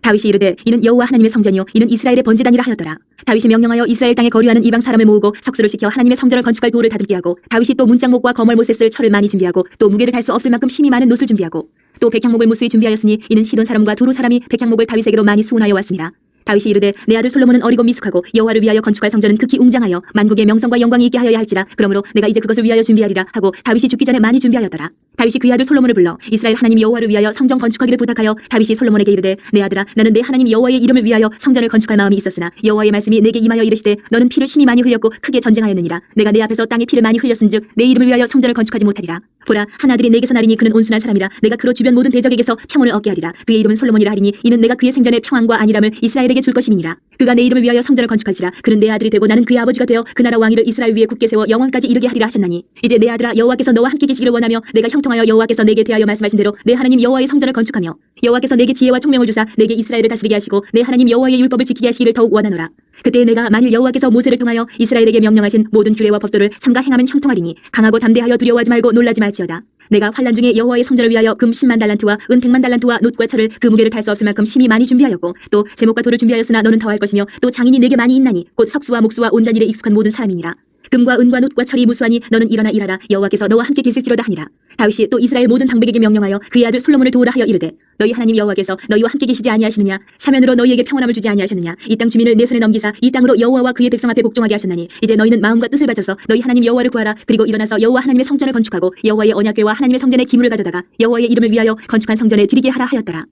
다윗이 이르되 이는 여호와 하나님의 성전이요 이는 이스라엘의 번제단이라 하였더라. 다윗이 명령하여 이스라엘 땅에 거류하는 이방 사람을 모으고 석수를 시켜 하나님의 성전을 건축할 돌을 다듬게 하고 다윗이 또 문짝목과 거멀못에 쓸 철을 많이 준비하고 또 무게를 달 수 없을 만큼 힘이 많은 놋을 준비하고 또 백향목을 무수히 준비하였으니 이는 시돈 사람과 두루 사람이 백향목을 다윗에게로 많이 수운하여 왔습니다. 다윗이 이르되 내 아들 솔로몬은 어리고 미숙하고 여호와를 위하여 건축할 성전은 극히 웅장하여 만국의 명성과 영광이 있게 하여야 할지라. 그러므로 내가 이제 그것을 위하여 준비하리라 하고 다윗이 죽기 전에 많이 준비하였더라. 다윗이 그의 아들 솔로몬을 불러 이스라엘 하나님 여호와를 위하여 성전 건축하기를 부탁하여 다윗이 솔로몬에게 이르되 내 아들아 나는 내 하나님 여호와의 이름을 위하여 성전을 건축할 마음이 있었으나 여호와의 말씀이 내게 임하여 이르시되 너는 피를 심히 많이 흘렸고 크게 전쟁하였느니라. 내가 내 앞에서 땅에 피를 많이 흘렸은즉 내 이름을 위하여 성전을 건축하지 못하리라. 보라 한 아들이 내게서 나리니 그는 온순한 사람이라. 내가 그로 주변 모든 대적에게서 평온을 얻게 하리라. 그의 이름은 솔로몬이라 하리니 이는 내가 그의 생전에 평안과 안일함을 이스라엘에게 줄 것임이니라. 그가 내 이름을 위하여 성전을 건축할지라. 그는 내 아들이 되고 나는 그의 아버지가 되어 그 나라 왕위를 이스라엘 위에 굳게 세워 영원까지 이르게 하리라 하셨나니 이제 내 아들아 여호와께서 너와 함께 계시기를 원하며 내가 형통하여 여호와께서 내게 대하여 말씀하신 대로 내 하나님 여호와의 성전을 건축하며 여호와께서 내게 지혜와 총명을 주사 내게 이스라엘을 다스리게 하시고 내 하나님 여호와의 율법을 지키게 하시기를 더욱 원하노라. 그때 내가 만일 여호와께서 모세를 통하여 이스라엘에게 명령하신 모든 규례와 법도를 삼가 행하면 형통하리니 강하고 담대하여 두려워하지 말고 놀라지 말지어다. 내가 환란 중에 여호와의 성전을 위하여 금 10만 달란트와 은 100만 달란트와 놋과 철을 그 무게를 탈 수 없을 만큼 심히 많이 준비하였고 또 제목과 돌을 준비하였으나 너는 더할 것이며 또 장인이 내게 많이 있나니 곧 석수와 목수와 온갖 일에 익숙한 모든 사람이니라. 금과 은과 놋과 철이 무수하니 너는 일어나 일하라. 여호와께서 너와 함께 계실지로다 하니라. 다윗이 또 이스라엘 모든 방백에게 명령하여 그의 아들 솔로몬을 도우라 하여 이르되 너희 하나님 여호와께서 너희와 함께 계시지 아니하시느냐. 사면으로 너희에게 평안함을 주지 아니하셨느냐. 이 땅 주민을 내 손에 넘기사 이 땅으로 여호와와 그의 백성 앞에 복종하게 하셨나니 이제 너희는 마음과 뜻을 바쳐서 너희 하나님 여호와를 구하라. 그리고 일어나서 여호와 하나님의 성전을 건축하고 여호와의 언약궤와 하나님의 성전에 기물을 가져다가 여호와의 이름을 위하여 건축한 성전에 드리게 하라 하였더라.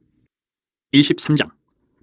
23장.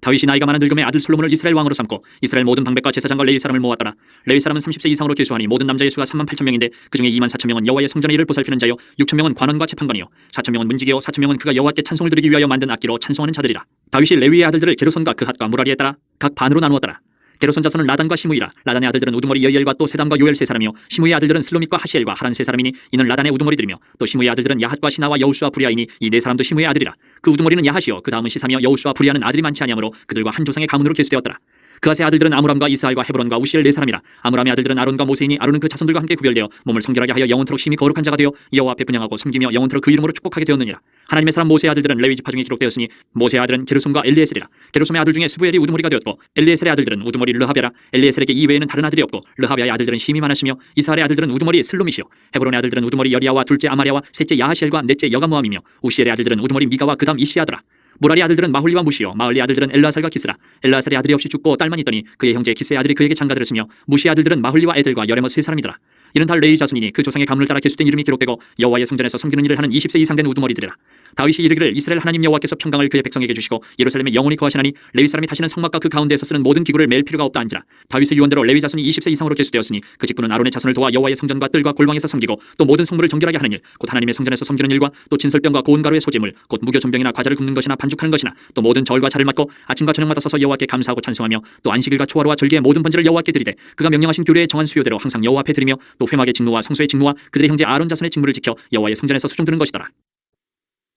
다윗이 나이가 많은 늙음의 아들 솔로몬을 이스라엘 왕으로 삼고 이스라엘 모든 방백과 제사장과 레위 사람을 모았더라. 레위 사람은 30세 이상으로 계수하니 모든 남자의 수가 38,000명인데 그중에 24,000명은 여호와의 성전의 일을 보살피는 자요 6,000명은 관원과 재판관이요 4,000명은 문지기요 4,000명은 그가 여호와께 찬송을 드리기 위하여 만든 악기로 찬송하는 자들이라. 다윗이 레위의 아들들을 게르손과 그핫과 무라리에 따라 각 반으로 나누었더라. 게르손 자손은 라단과 시므이라. 라단의 아들들은 우두머리 여이엘과 또 세담과 요엘 세 사람이요 시므이의 아들들은 슬로밋과 하시엘과 하란 세 사람이니 이는 라단의 우두머리들이며 또 시므이의 아들들은 야핫과 시나와 여우수와 부리아이니 이 네 사람도 시므이의 아들이라. 그 우두머리는 야핫이요 그 다음은 시사며 여우수와 부리아는 아들이 많지 아니하므로 그들과 한 조상의 가문으로 계수되었더라. 그아세 아들들은 아므람과 이스할과 헤브론과 우시엘 네 사람이라. 아므람의 아들들은 아론과 모세이니 아론은 그 자손들과 함께 구별되어 몸을 성결하게 하여 영원토록 심히 거룩한 자가 되어 여호와 앞에 분향하고 섬기며 영원토록 그 이름으로 축복하게 되었느니라. 하나님의 사람 모세의 아들들은 레위 지파 중에 기록되었으니 모세의 아들은 게르솜과 엘리에셀이라. 게르솜의 아들 중에 스부엘이 우두머리가 되었고 엘리에셀의 아들들은 우두머리 르하베라. 엘리에셀에게 이 외에는 다른 아들이 없고 르하베의 아들들은 심이 많았으며 이스할의 아들들은 우두머리 슬로밋이요 헤브론의 아들들은 우두머리 여리야와 둘째 아마랴와 셋째 야하시엘과 넷째 여가무함이며 우시엘의 아들들은 우두머리 미가와 그다음 이시아더라. 무라리 아들들은 마홀리와 무시요 마흘리 아들들은 엘라살과 기스라. 엘라살의 아들이 없이 죽고 딸만 있더니 그의 형제 기스의 아들이 그에게 장가들었으며 무시 아들들은 마홀리와 에델과 여레머 세 사람이더라. 이는 다 레위 자손이니 그 조상의 가문을 따라 계수된 이름이 기록되고 여호와의 성전에서 섬기는 일을 하는 20세 이상 된 우두머리들이라. 다윗이 이르기를 이스라엘 하나님 여호와께서 평강을 그의 백성에게 주시고 예루살렘에 영원히 거하시나니 레위 사람이 다시는 성막과 그 가운데에서 쓰는 모든 기구를 맬 필요가 없다 한지라. 다윗의 유언대로 레위 자손이 20세 이상으로 계수되었으니 그 직분은 아론의 자손을 도와 여호와의 성전과 뜰과 골방에서 섬기고 또 모든 성물을 정결하게 하는 일 곧 하나님의 성전에서 섬기는 일과 또 진설병과 고운 가루의 소재물 곧 무교 전병이나 과자를 굽는 것이나 반죽하는 것이나 또 모든 절과 자를 맡고 아침과 저녁마다 서서 여호와께 감사하고 찬송하며 또 안식일과 초하루와 절기의 모든 번제를 여호와께 드리되 그가 명령하신 규례에 정한 수요대로 항상 여호와 앞에 드리며 또 회막의 직무와 성소의 직무와 그들의 형제 아론 자손의 직무를 지켜 여호와의 성전에서 수종드는 것이더라.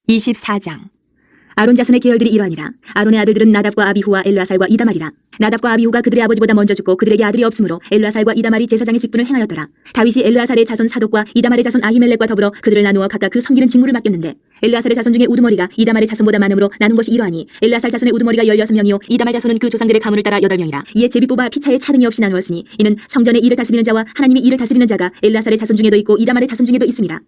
24장. 아론 자손의 계열들이 이러하니라. 아론의 아들들은 나답과 아비후와 엘르아살과 이다말이라. 나답과 아비후가 그들의 아버지보다 먼저 죽고 그들에게 아들이 없으므로 엘르아살과 이다말이 제사장의 직분을 행하였더라. 다윗이 엘르아살의 자손 사독과 이다말의 자손 아히멜렉과 더불어 그들을 나누어 각각 그 섬기는 직무를 맡겼는데 엘르아살의 자손 중에 우두머리가 이다말의 자손보다 많으므로 나눈 것이 이러하니 엘르아살 자손의 우두머리가 16명이요 이다말 자손은 그 조상들의 가문을 따라 8명이라. 이에 제비 뽑아 피차에 차등이 없이 나누었으니 이는 성전의 일을 다스리는 자와 하나님의 일을 다스리는 자가 엘르아살의 자손 중에도 있고 이다말의 자손 중에도 있습니다.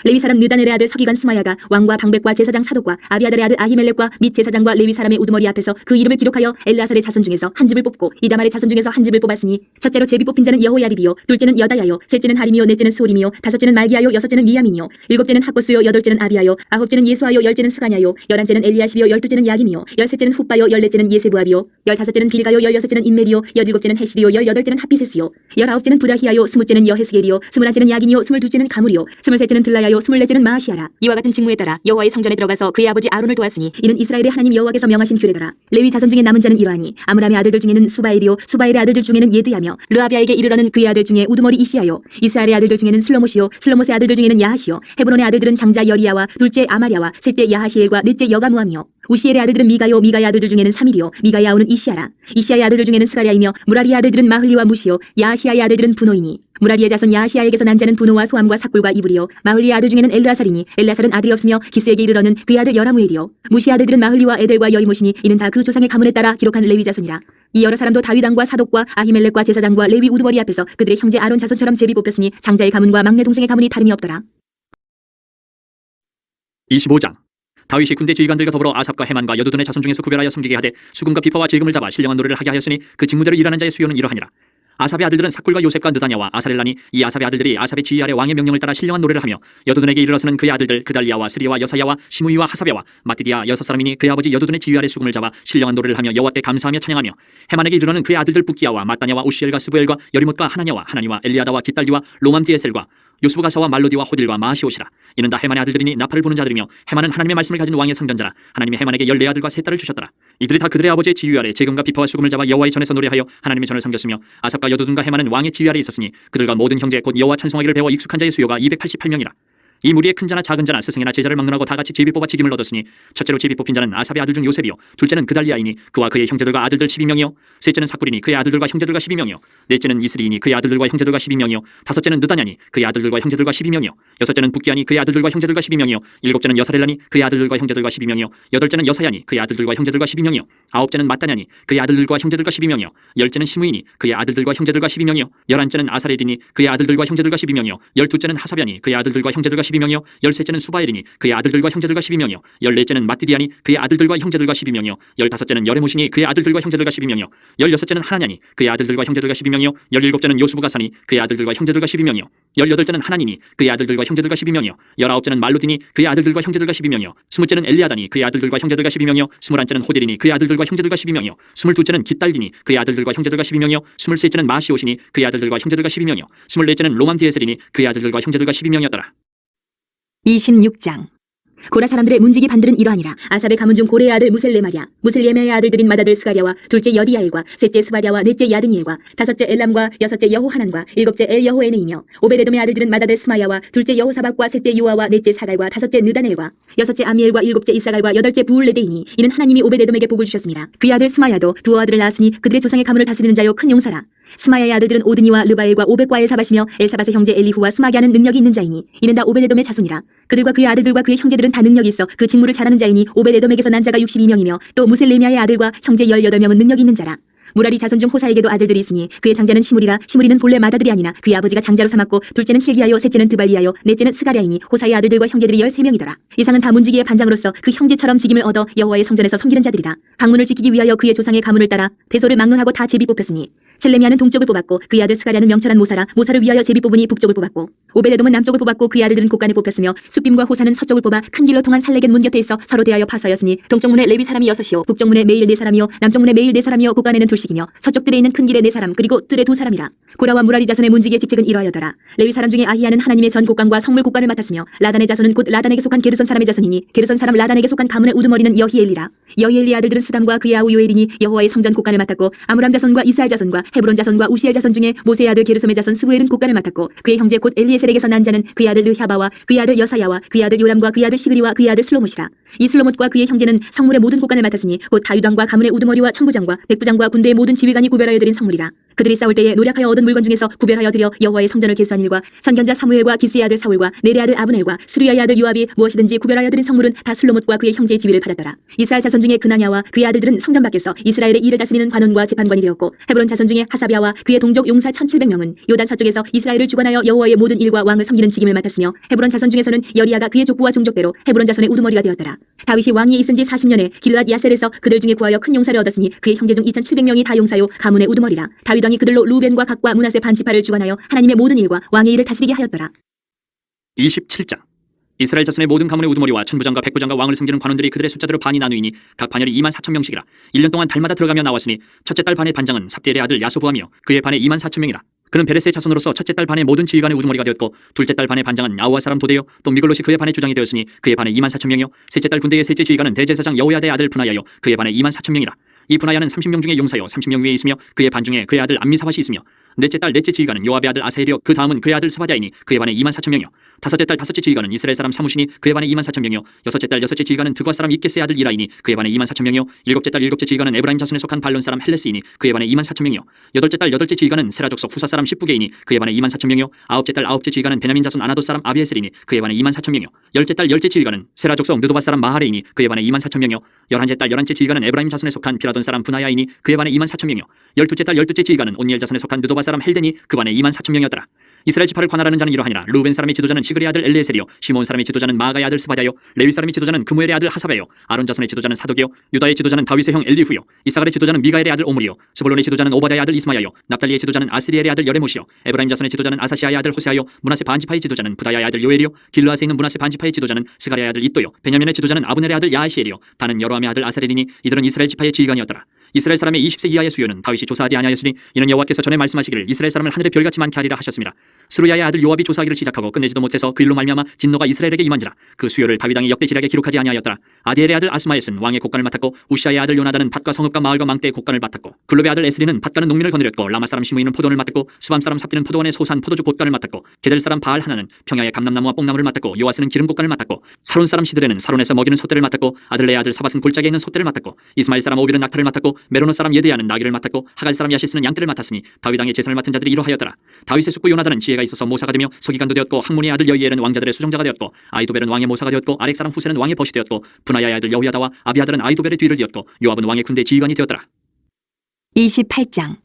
레위 사람 느다넬의 아들 서기관 스마야가 왕과 방백과 제사장 사독과 아비아달의 아들 아히멜렉과 및 제사장과 레위 사람의 우두머리 앞에서 그 이름을 기록하여 엘르아살의 자손 중에서 한 집을 뽑고 이다말의 자손 중에서 한 집을 뽑았으니 첫째로 제비 뽑힌 자는 여호야립이요 둘째는 여다야요 셋째는 하림이요 넷째는 스오림이요 다섯째는 말기야요 여섯째는 미야민이요 일곱째는 학고스요 여덟째는 아비야요 아홉째는 예수아요 열째는 스가냐요 열한째는 엘리야십이요 열두째는 야김이요 열셋째는 훗바요 열넷째는 예세부압이요 열다섯째는 빌가요 열여섯째는 인멜이요 열일곱째는 헤시리요 열여덟째는 하피세스요 열아홉째는 부다히야요 스무째는 여헤스겔이요 스물한째는 야긴이요 스물둘째는 가물이요 스물셋째는 들라야요 스물넷째는 마아시아라. 이와 같은 직무에 따라 여호와의 성전에 들어가서 그의 아버지 아론을 도왔으니 이는 이스라엘의 하나님 여호와께서 명하신 규례더라. 레위 자손 중에 남은 자는 이러하니 아므람의 아들들 중에는 수바엘이요 수바엘의 아들들 중에는 예드야며 르아비아에게 이르러는 그의 아들 중에 우두머리 이시야요 이스라엘의 아들들 중에는 슬로못이요 슬로못의 아들들 중에는 야하시요 헤브론의 아들들은 장자 여리야와 둘째 아마랴와 셋째 야하시엘과 넷째 여가무함이요 우시엘의 아들들은 미가요 미가의 아들들 중에는 사밀이요 미가의 아우는 이시야라. 이시야의 아들들 중에는 스가랴이며 무라리의 아들들은 마흘리와 무시요 야하시야의 아들들은 분노이니 무라리의 자손 야하시야에게서 난 자는 분노와 소함과 삭굴과 이불이요 마흘리의 아들 중에는 엘르아살이니 엘르아살은 아들이 없으며 기스에게 이르러는 그의 아들 여라무엘이요 무시의 아들들은 마흘리와 에델과 여리못이니 이는 다 그 조상의 가문에 따라 기록한 레위 자손이라. 이 여러 사람도 다윗 왕과 사독과 아히멜렉과 제사장과 레위 우두머리 앞에서 그들의 형제 아론 자손처럼 제비 뽑혔으니 장자의 가문과 막내 동생의 가문이 다름이 없더라. 25장. 다윗이 군대 지휘관들과 더불어 아삽과 헤만과 여두둔의 자손 중에서 구별하여 섬기게 하되 수금과 비파와 질금을 잡아 신령한 노래를 하게 하였으니 그 직무대로 일하는 자의 수요는 이러하니라. 아삽의 아들들은 삭굴과 요셉과 느다냐와 아사렐라니 이 아삽의 아들들이 아삽의 지휘 아래 왕의 명령을 따라 신령한 노래를 하며 여두둔에게 이르러서는 그의 아들들 그달리아와 스리와 여사야와 시므이와 하사랴와 마띠디아 여섯 사람이니 그의 아버지 여두둔의 지휘 아래 수금을 잡아 신령한 노래를 하며 여호와께 감사하며 찬양하며 헤만에게 이르러는 그의 아들들 붓기야와 마따냐와 우시엘과 스부엘과 여리못과 하나냐와 하나니와 엘리아다와 깃달리와 로맘디에셀과 요스부가사와 말로디와 호딜과 마시옷이라. 이는 다 헤만의 아들들이니 나팔을 부는 자들이며 헤만은 하나님의 말씀을 가진 왕의 성전자라. 하나님이 헤만에게 14아들과 3딸을 주셨더라. 이들이 다 그들의 아버지의 지휘 아래 제금과 비파와 수금을 잡아 여호와의 전에서 노래하여 하나님의 전을 섬겼으며 아삽과 여두둔과 헤만은 왕의 지휘 아래 있었으니 그들과 모든 형제 곧 여호와 찬송하기를 배워 익숙한 자의 수요가 288명이라. 이 무리의 큰 자나 작은 자나 스승이나 제자를 막론하고 다 같이 제비 뽑아 직임을 얻었으니 첫째로 제비 뽑힌 자는 아삽의 아들 중 요셉이요 둘째는 그달리아이니 그와 그의 형제들과 아들들 12명이요 셋째는 삭굴이니 그의 아들들과 형제들과 12명이요 넷째는 이스리이니 그의 아들들과 형제들과 12명이요 다섯째는 느다냐니 그의 아들들과 형제들과 12명이요 여섯째는 붓기아니 그의 아들들과 형제들과 12명이요 일곱째는 여사렐라니 그의 아들들과 형제들과 12명이요 여덟째는 여사야니 그의 아들들과 형제들과 12명이요 아홉째는 마따냐니 그의 아들들과 형제들과 12명이요 열째는 시므이니 그의 아들들과 형제들과 12명이요 열한째는 아사렐이니 그의 아들들과 형제들과 12명이요 열두째는 하사변이 그의 아들들과 형제들과 12명이요 13째는 수바엘이니 그의 아들들과 형제들과 12명이요 14째는 마띠디아니 그의 아들들과 형제들과 12명이요 15째는 여레모시니 그의 아들들과 형제들과 12명이요 16째는 하나냐니 그의 아들들과 형제들과 12명이요 17째는 요수부가사니 그의 아들들과 형제들과 12명이요 18째는 하나니니 그의 아들들과 형제들과 12명이요 19째는 말루디니 그의 아들들과 형제들과 12명이요 20째는 엘리아다니 그의 아들들과 형제들과 12명이요 21째는 호딜이니 그의 아들들과 형제들과 12명이요 22째는 깃달디니 그의 아들들과 형제들과 12명이요 23째는 마시오시니 그의 아들들과 형제들과 12명이요 24째는 로맘디에셀이니 그의 아들들과 형제들과 12명이었더라. 26장. 고라 사람들의 문지기 반들은 이러하니라. 아삽의 가문 중 고레의 아들 무셀레마랴, 무셀레마의 아들들인 마다들 스가랴와 둘째 여디야엘과 셋째 스바랴와 넷째 야드니엘과 다섯째 엘람과 여섯째 여호하난과 일곱째 엘여호에네이며 오베데돔의 아들들은 마다들 스마야와 둘째 여호사박과 셋째 요아와 넷째 사갈과 다섯째 느다넬과 여섯째 아미엘과 일곱째 이사갈과 여덟째 부울레데이니 이는 하나님이 오베데돔에게 복을 주셨습니다. 그의 아들 스마야도 두 아들을 낳았으니 그들의 조상의 가문을 다스리는 자요 큰 용사라. 스마야의 아들들은 오드니와 르바엘과 오벳과 엘사밧이며 엘사밧의 형제 엘리후와 스마기아는 능력이 있는 자이니 이는 다 오베데돔의 자손이라. 그들과 그의 아들들과 그의 형제들은 다 능력이 있어 그 직무를 잘하는 자이니 오베데돔에게서 난 자가 62명이며 또 무셀레미아의 아들과 형제 18명은 능력이 있는 자라. 무라리 자손 중 호사에게도 아들들이 있으니 그의 장자는 시므리라. 시므리는 본래 마다들이 아니나 그의 아버지가 장자로 삼았고 둘째는 힐기야요 셋째는 드발리야요 넷째는 스가랴이니 호사의 아들들과 형제들이 13명이더라. 이상은 다 문지기의 반장으로서 그 형제처럼 직임을 얻어 여호와의 성전에서 섬기는 자들이라. 방문을 지키기 위하여 그의 조상의 가문을 따라 대소를 막론하고 다 제비 뽑혔으니 셀레미아는 동쪽을 뽑았고 그의 아들 스가랴는 명철한 모사라. 모사를 위하여 제비 뽑으니 북쪽을 뽑았고 오베데돔은 남쪽을 뽑았고 그의 아들들은 곳간에 뽑혔으며 숫빔과 호사는 서쪽을 뽑아 큰 길로 통한 살레겐 문 곁에 있어 서로 대하여 파수하였으니 동쪽문에 레위 사람이 6이요 북쪽문에 메일 4사람이요 남쪽문에 메일 4사람이요 곳간에는 둘씩이며 서쪽 뜰에 있는 큰 길에 4사람 그리고 뜰에 2사람이라. 고라와 무라리 자손의 문지기의 직책은 이러하여더라. 레위 사람 중에 아히야는 하나님의 전 곳간과 성물 곳간을 맡았으며 라단의 자손은 곧 라단에게 속한 게르손 사람의 자손이니 게르손 사람 라단에게 속한 가문의 우두머리는 여히엘리라. 여히엘리 아들들은 스담과 그의 아우 요엘이니 여호와의 성전 곳간을 맡았고 아므람 자손과 이스라엘 자손과 헤브론 자손과 우시엘 자손 중에 모세의 아들 게르솜의 자손 스부엘은 곳간을 맡았고 그의 형제 곧 엘리에셀에게서 난 자는 그의 아들 르하바와 그의 아들 여사야와 그의 아들 요람과 그의 아들 시그리와 그의 아들 슬로못이라. 이 슬로못과 그의 형제는 성물의 모든 곳간을 맡았으니 곧 다윗왕과 가문의 우두머리와 천부장과 백부장과 군대의 모든 지휘관이 구별하여 드린 성물이라. 그들이 싸울 때에 노력하여 얻은 물건 중에서 구별하여 드려 여호와의 성전을 계수한 일과 선견자 사무엘과 기스의 아들 사울과 넬의 아들 아브넬과 스루야의 아들 요압이 무엇이든지 구별하여 드린 성물은 다 슬로못과 그의 형제의 지위를 받았더라. 이스라엘 자손 중에 그나냐와 그의 아들들은 성전 밖에서 이스라엘의 일을 다스리는 관원과 재판관이 되었고 헤브론 자손 중에 하사비아와 그의 동족 용사 1700명은 요단 서쪽에서 이스라엘을 주관하여 여호와의 모든 일과 왕을 섬기는 직임을 맡았으며 헤브론 자손 중에서는 여리야가 그의 족보와 종족대로 헤브론 자손의 우두머리가 되었더라. 다윗이 왕위에 있은 지 40년에 길르앗 야셀에서 그들 중에 구하여 큰 용사를 얻었으니 그의 형제 중 2700명이 다 용사요 가문의 우두머리라. 다윗 왕이 그들로 루벤과 각과 므낫세 반지파를 주관하여 하나님의 모든 일과 왕의 일을 다스리게 하였더라. 27장. 이스라엘 자손의 모든 가문의 우두머리와 천부장과 백부장과 왕을 섬기는 관원들이 그들의 숫자대로 반이 나누이니 각 반열이 24,000명씩이라. 1년 동안 달마다 들어가며 나왔으니 첫째 딸 반의 반장은 삽디엘의 아들 야소부하며 그의 반에 24,000명이라. 그는 베레스의 자손으로서 첫째 딸 반의 모든 지휘관의 우두머리가 되었고 둘째 딸 반의 반장은 야우아 사람 도데요 또 미글롯이 그의 반의 주장이 되었으니 그의 반에 24,000명이요 셋째 딸 군대의 셋째 지휘관은 대제사장 여호야다의 아들 분하야요 그의 반에 24,000명이라. 이 분하야는 30명 중에 용사요 30명 위에 있으며 그의 반 중에 그의 아들 암미사밧이 있으며 넷째 딸 넷째 지휘관은 요압의 아들 아사헬이요 그 다음은 그의 아들 스바디아이니 그의 반에 24,000명이요 다섯째 딸 다섯째 지휘관은 이스라엘 사람 사무시니 그의 반에 24,000명이요 여섯째 딸 여섯째 지휘관은 드과 사람 입게스의 아들 이라이니 그의 반에 24,000명이요 일곱째 딸 일곱째 지휘관은 에브라임 자손에 속한 발론 사람 헬레스이니 그의 반에 24,000명이요 여덟째 딸 여덟째 지휘관은 세라 족속 후사 사람 십부게이니 그의 반에 24,000명이요 아홉째 딸 아홉째 지휘관은 베냐민 자손 아나도 사람 아비에셀이니 그의 반에 24,000명이요 열째 딸 열째 지휘관은 세라 족속 느도바 사람 마하레이니 그의 반에 24,000명이요 열한째 딸 열한째 지휘관은 에브라임 자손에 속한 피라돈 사람 분하야이니 그의 반에 24,000명이요 열두째 딸 열두째 지휘관은 온니엘 자손에 속한 느도바 사람 헬덴이 그 반에 24,000명이었더라. 이스라엘 지파를 관할하는 자는 이러하니라. 루벤 사람의 지도자는 시그리의 아들 엘리에셀이요 시몬 사람의 지도자는 마가의 아들 스바랴요 레위 사람의 지도자는 그무엘의 아들 하사베요 아론 자손의 지도자는 사독이요 유다의 지도자는 다윗의 형 엘리후요 이사갈의 지도자는 미가엘의 아들 오므리요 스불론의 지도자는 오바다의 아들 이스마야요 납달리의 지도자는 아스리엘의 아들 여레못이요 에브라임 자손의 지도자는 아사시아의 아들 호세아요 므낫세 반지파의 지도자는 부다야의 아들 요엘이요 길르앗에 있는 므낫세 반지파의 지도자는 스가랴의 아들 id도요 베냐민의 지도자는 아브넬의 아들 야하시엘이요 다는 여로함의 아들 아사렐이니 이들은 이스라엘 지파의 지휘관이었더라. 이스라엘 사람의 20세 이하의 수요는 다윗이 조사하지 아니하였으니 이는 여호와께서 전에 말씀하시기를 이스라엘 사람을 하늘의 별같이 많게 하리라 하셨습니다. 스루야의 아들 요압이 조사하기를 시작하고 끝내지도 못해서 그 일로 말미암아 진노가 이스라엘에게 임한지라. 그 수요를 다윗 왕이 역대지략에 기록하지 아니하였더라. 아디엘의 아들 아스마에스는 왕의 곡간을 맡았고 우시아의 아들 요나단은 밭과 성읍과 마을과 망대의 곡간을 맡았고 글롭의 아들 에스리는 밭가는 농민을 거느렸고 라마 사람 시므이는 포도원을 맡았고 스밤 사람 삽디는 포도원의 소산 포도주 곡간을 맡았고 게델 사람 바알 하나는 평야의 감람나무와 뽕나무를 맡았고 요아스는 기름 곡간을 맡았고 사론 사람 시드레는 사론에서 먹이는 솥대를 맡았고 아들레의 아들 사밧은 골짜기에 있는 솥대를 맡았고 이스마엘 사람 오빌은 낙타를 맡았고 메로노 사람 예드야는 나귀를 맡았고 하갈 사람 야시스는 양떼를 맡았으니 다윗 왕의 제사를 맡은 자들이 이러하였더라. 다윗의 숙부 요나단은 지혜가 있어서 모사가 되며 서기관도 되었고 학문의 아들 여이엘은 왕자들의 수정자가 되었고 아이도벨은 왕의 모사가 되었고 아렉 사람 후세는 왕의 벗이 되었고 분하야의 아들 여호야다와 아비아들은 아이도벨의 뒤를 이었고 요압은 왕의 군대 지휘관이 되었더라. 28장.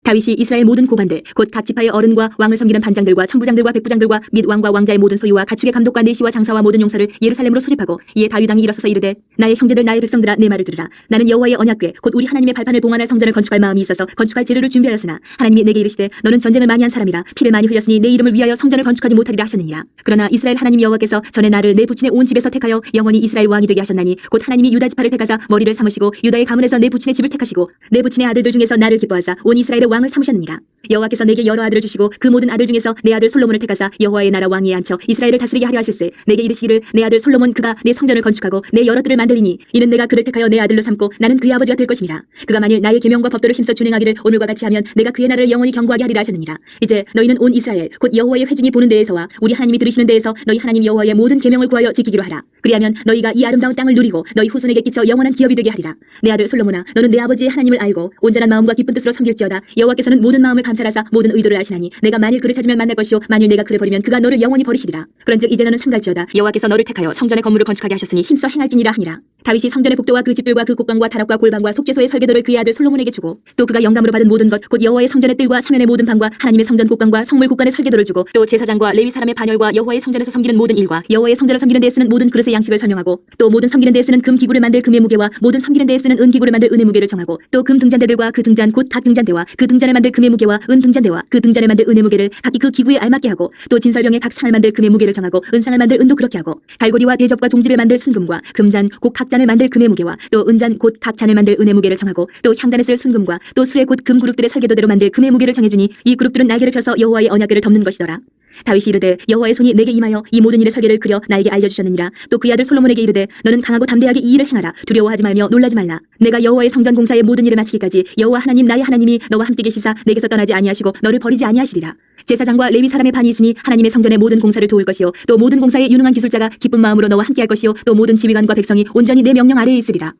다윗이 이스라엘 모든 고관들 곧 각 지파의 어른과 왕을 섬기는 반장들과 천부장들과 백부장들과 및 왕과 왕자의 모든 소유와 가축의 감독과 내시와 장사와 모든 용사를 예루살렘으로 소집하고 이에 다윗 왕이 일어서서 이르되 나의 형제들 나의 백성들아 내 말을 들으라. 나는 여호와의 언약궤 곧 우리 하나님의 발판을 봉헌할 성전을 건축할 마음이 있어서 건축할 재료를 준비하였으나 하나님이 내게 이르시되 너는 전쟁을 많이 한 사람이라 피를 많이 흘렸으니 내 이름을 위하여 성전을 건축하지 못하리라 하셨느니라. 그러나 이스라엘 하나님 여호와께서 전에 나를 내 부친의 온 집에서 택하여 영원히 이스라엘 왕이 되게 하셨나니 곧 하나님이 유다 지파를 택하사 머리를 삼으시고 유다의 가문에서 내 부친의 집을 택하시고 내 부친의 아들들 중에서 나를 기뻐하사 온 이스라엘의 왕을 삼으셨느니라. 여호와께서 내게 여러 아들을 주시고 그 모든 아들 중에서 내 아들 솔로몬을 택하사 여호와의 나라 왕위에 앉혀 이스라엘을 다스리게 하려 하실세. 내게 이르시기를 내 아들 솔로몬 그가 내 성전을 건축하고 내 여러 뜰을 만들리니 이는 내가 그를 택하여 내 아들로 삼고 나는 그의 아버지가 될 것임이라. 그가 만일 나의 계명과 법도를 힘써 준행하기를 오늘과 같이 하면 내가 그의 나라를 영원히 경고하게 하리라 하셨느니라. 이제 너희는 온 이스라엘 곧 여호와의 회중이 보는 데에서와 우리 하나님이 들으시는 데에서 너희 하나님 여호와의 모든 계명을 구하여 지키기로 하라. 그리하면 너희가 이 아름다운 땅을 누리고 너희 후손에게 끼쳐 영원한 기업이 되게 하리라. 내 아들 솔로몬아 너는 내 아버지의 하나님을 알고 온전한 마음과 기쁜 뜻으로 섬길지어다. 여호와께서는 모든 마음을 감찰하사 모든 의도를 아시나니 내가 만일 그를 찾으면 만날 것이요 만일 내가 그를 버리면 그가 너를 영원히 버리시리라. 그런즉 이제 너는 삼갈지어다. 여호와께서 너를 택하여 성전의 건물을 건축하게 하셨으니 힘써 행할지니라 하니라. 다윗이 성전의 복도와 그 집들과 그 곡관과 다락과 골방과 속죄소의 설계도를 그의 아들 솔로몬에게 주고 또 그가 영감으로 받은 모든 것 곧 여호와의 성전의 뜰과 사면의 모든 방과 하나님의 성전 곡관과 성물 곡관의 설계도를 주고 또 제사장과 레위 사람의 반열과 여호와의 성전에서 섬기는 모든 일과 여호와의 성전을 섬기는 데에 쓰는 모든 그릇의 양식을 설명하고 또 모든 섬기는 데에 쓰는 금 기구를 만들 금의 무게와 모든 섬기는 데에 쓰는 은 기구를 만들 은의 무게를 정하고 또 금 등잔대들과 그 등잔 곧 각 등잔대와 그 등잔을 만들 금의 무게와 은 등잔대와 그 등잔을 만들 은의 무게를 각기 그 기구에 알맞게 하고 또 진설병의 각 상을 만들 금의 무게를 정하고 은상을 만들 은도 그렇게 하고 갈고리와 대접과 종지를 만들 순금과 금잔 곧 각 잔을 만들 금의 무게와 또 은잔 곧 각 잔을 만들 은의 무게를 정하고 또 향단에 쓸 순금과 또 수레 곧 금 그룹들의 설계도대로 만들 금의 무게를 정해주니 이 그룹들은 날개를 펴서 여호와의 언약궤를 덮는 것이더라. 다윗이 이르되 여호와의 손이 내게 임하여 이 모든 일의 설계를 그려 나에게 알려주셨느니라. 또 그의 아들 솔로몬에게 이르되 너는 강하고 담대하게 이 일을 행하라. 두려워하지 말며 놀라지 말라. 내가 여호와의 성전 공사의 모든 일을 마치기까지 여호와 하나님 나의 하나님이 너와 함께 계시사 내게서 떠나지 아니하시고 너를 버리지 아니하시리라. 제사장과 레위 사람의 반이 있으니 하나님의 성전의 모든 공사를 도울 것이요 또 모든 공사에 유능한 기술자가 기쁜 마음으로 너와 함께할 것이요 또 모든 지휘관과 백성이 온전히 내 명령 아래에 있으리라.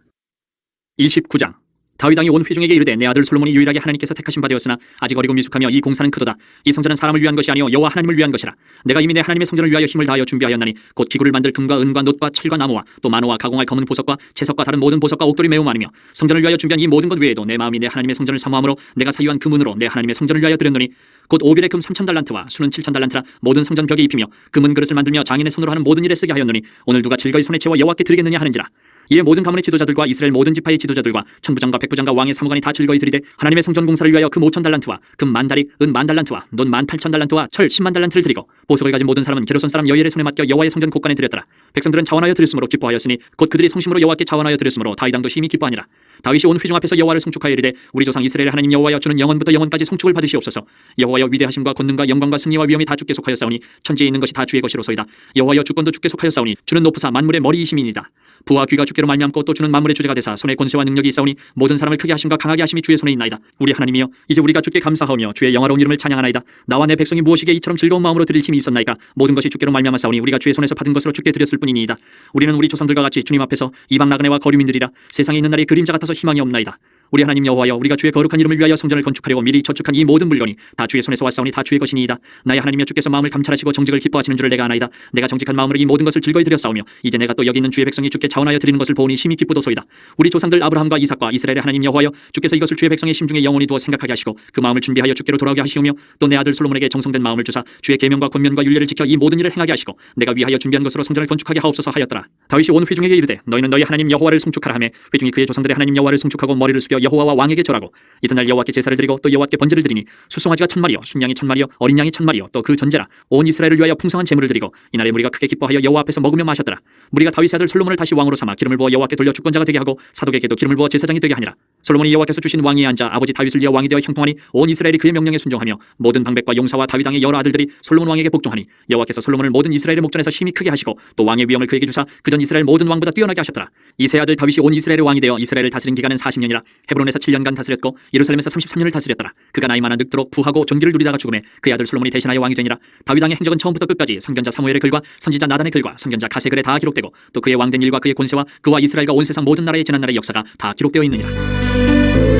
29장. 다윗 왕이 온 회중에게 이르되 내 아들 솔로몬이 유일하게 하나님께서 택하신 바 되었으나 아직 어리고 미숙하며 이 공사는 크도다. 이 성전은 사람을 위한 것이 아니요 여호와 하나님을 위한 것이라. 내가 이미 내 하나님의 성전을 위하여 힘을 다하여 준비하였나니 곧 기구를 만들 금과 은과 놋과 철과 나무와 또 만호와 가공할 검은 보석과 채석과 다른 모든 보석과 옥돌이 매우 많으며 성전을 위하여 준비한 이 모든 것 외에도 내 마음이 내 하나님의 성전을 사모함으로 내가 사유한 금은으로 내 하나님의 성전을 위하여 드렸노니 곧 오빌의 금 3,000달란트와 수는 7,000달란트라 모든 성전 벽에 입히며 금은 그릇을 만들며 장인의 손으로 하는 모든 일에 쓰게 하였노니 오늘 누가 즐거이 손에 채워 여호와께 드리겠느냐 하는지라. 이에 모든 가문의 지도자들과 이스라엘 모든 지파의 지도자들과 천부장과 백부장과 왕의 사무관이 다 즐거이 드리되 하나님의 성전 공사를 위하여 금 5,000달란트와 금 10,000다리 은 10,000달란트와 논 18,000달란트와 철 100,000달란트를 드리고 보석을 가진 모든 사람은 게르손 사람 여엘의 손에 맡겨 여호와의 성전 곳간에 드렸더라. 백성들은 자원하여 드렸으므로 기뻐하였으니 곧 그들이 성심으로 여호와께 자원하여 드렸으므로 다윗 왕도 심히 기뻐하니라. 다윗이 온 회중 앞에서 여호와를 송축하여 이르되 우리 조상 이스라엘의 하나님 여호와여 주는 영원부터 영원까지 송축을 받으시옵소서. 여호와여 위대하심과 권능과 영광과 승리와 위엄이 다 주께 속하였사오니 천지에 있는 것이 다 주의 것이로소이다. 여호와여 주권도 주께 속하였사오니 주는 높으사 만물의 머리이심이니이다. 부와 귀가 주께로 말미암고 또 주는 만물의 주제가 되사 손에 권세와 능력이 있사오니 모든 사람을 크게 하심과 강하게 하심이 주의 손에 있나이다. 우리 하나님이여 이제 우리가 주께 감사하며 주의 영화로운 이름을 찬양하나이다. 나와 내 백성이 무엇이게 이처럼 즐거운 마음으로 드릴 힘이 있었나이까. 모든 것이 주께로 말미암았사오니 우리가 주의 손에서 받은 것으로 주께 드렸을 뿐이니이다. 우리는 우리 조상들과 같이 주님 앞에서 이방 나그네와 거류민들이라. 세상에 있는 날이 그림자 같아서 희망이 없나이다. 우리 하나님 여호와여 우리가 주의 거룩한 이름을 위하여 성전을 건축하려고 미리 저축한 이 모든 물건이 다 주의 손에서 왔사오니 다 주의 것이니이다. 나의 하나님이여 주께서 마음을 감찰하시고 정직을 기뻐하시는 줄을 내가 아나이다. 내가 정직한 마음으로 이 모든 것을 즐거이 드렸사오며 이제 내가 또 여기 있는 주의 백성이 주께 자원하여 드리는 것을 보니 심히 기쁘도소이다. 우리 조상들 아브라함과 이삭과 이스라엘의 하나님 여호와여 주께서 이것을 주의 백성의 심중에 영원히 두어 생각하게 하시고 그 마음을 준비하여 주께로 돌아오게 하시오며 또 내 아들 솔로몬에게 정성된 마음을 주사 주의 계명과 권면과 율례를 지켜 이 모든 일을 행하게 하시고 내가 위하여 준비한 것으로 성전을 건축하게 하옵소서 하였더라. 다윗이 온 회중에게 이르되 너희는 너희 하나님 여호와를 송축하라 하며 회중이 그의 조상들의 하나님 여호와를 송축하고 머리를 숙여 여호와와 왕에게 절하고 이튿날 여호와께 제사를 드리고 또 여호와께 번제를 드리니 수송아지가 1,000마리요 순양이 1,000마리요 어린 양이 1,000마리요 또 그 전제라 온 이스라엘을 위하여 풍성한 제물을 드리고 이날에 무리가 크게 기뻐하여 여호와 앞에서 먹으며 마셨더라. 무리가 다윗의 아들 솔로몬을 다시 왕으로 삼아 기름을 부어 여호와께 돌려 주권자가 되게 하고 사독에게도 기름을 부어 제사장이 되게 하니라. 솔로몬이 여호와께서 주신 왕위에 앉아 아버지 다윗을 이어 왕이 되어 형통하니 온 이스라엘이 그의 명령에 순종하며 모든 방백과 용사와 다윗 왕의 여러 아들들이 솔로몬 왕에게 복종하니 여호와께서 솔로몬을 모든 이스라엘의 목전에서 심히 크게 하시고 또 왕의 위엄을 그에게 주사 그전 이스라엘 모든 왕보다 뛰어나게 하셨더라. 이 세 아들 다윗이 온 이스라엘의 왕이 되어 이스라엘을 다스린 기간은 40년이라. 헤브론에서 7년간 다스렸고 예루살렘에서 33년을 다스렸더라. 그가 나이 많아 늙도록 부하고 존귀를 누리다가 죽음에 그의 아들 솔로몬이 대신하여 왕이 되니라. 다윗 왕의 행적은 처음부터 끝까지 선견자 사무엘의 글과 선지자 나단의 글과 선견자 가세 글에 다 기록되고 또 그의 왕된 일과 그의 권세와 그와 이스라엘과 온 세상 모든 나라의 지난 날의 역사가 다 기록되어 있느니라.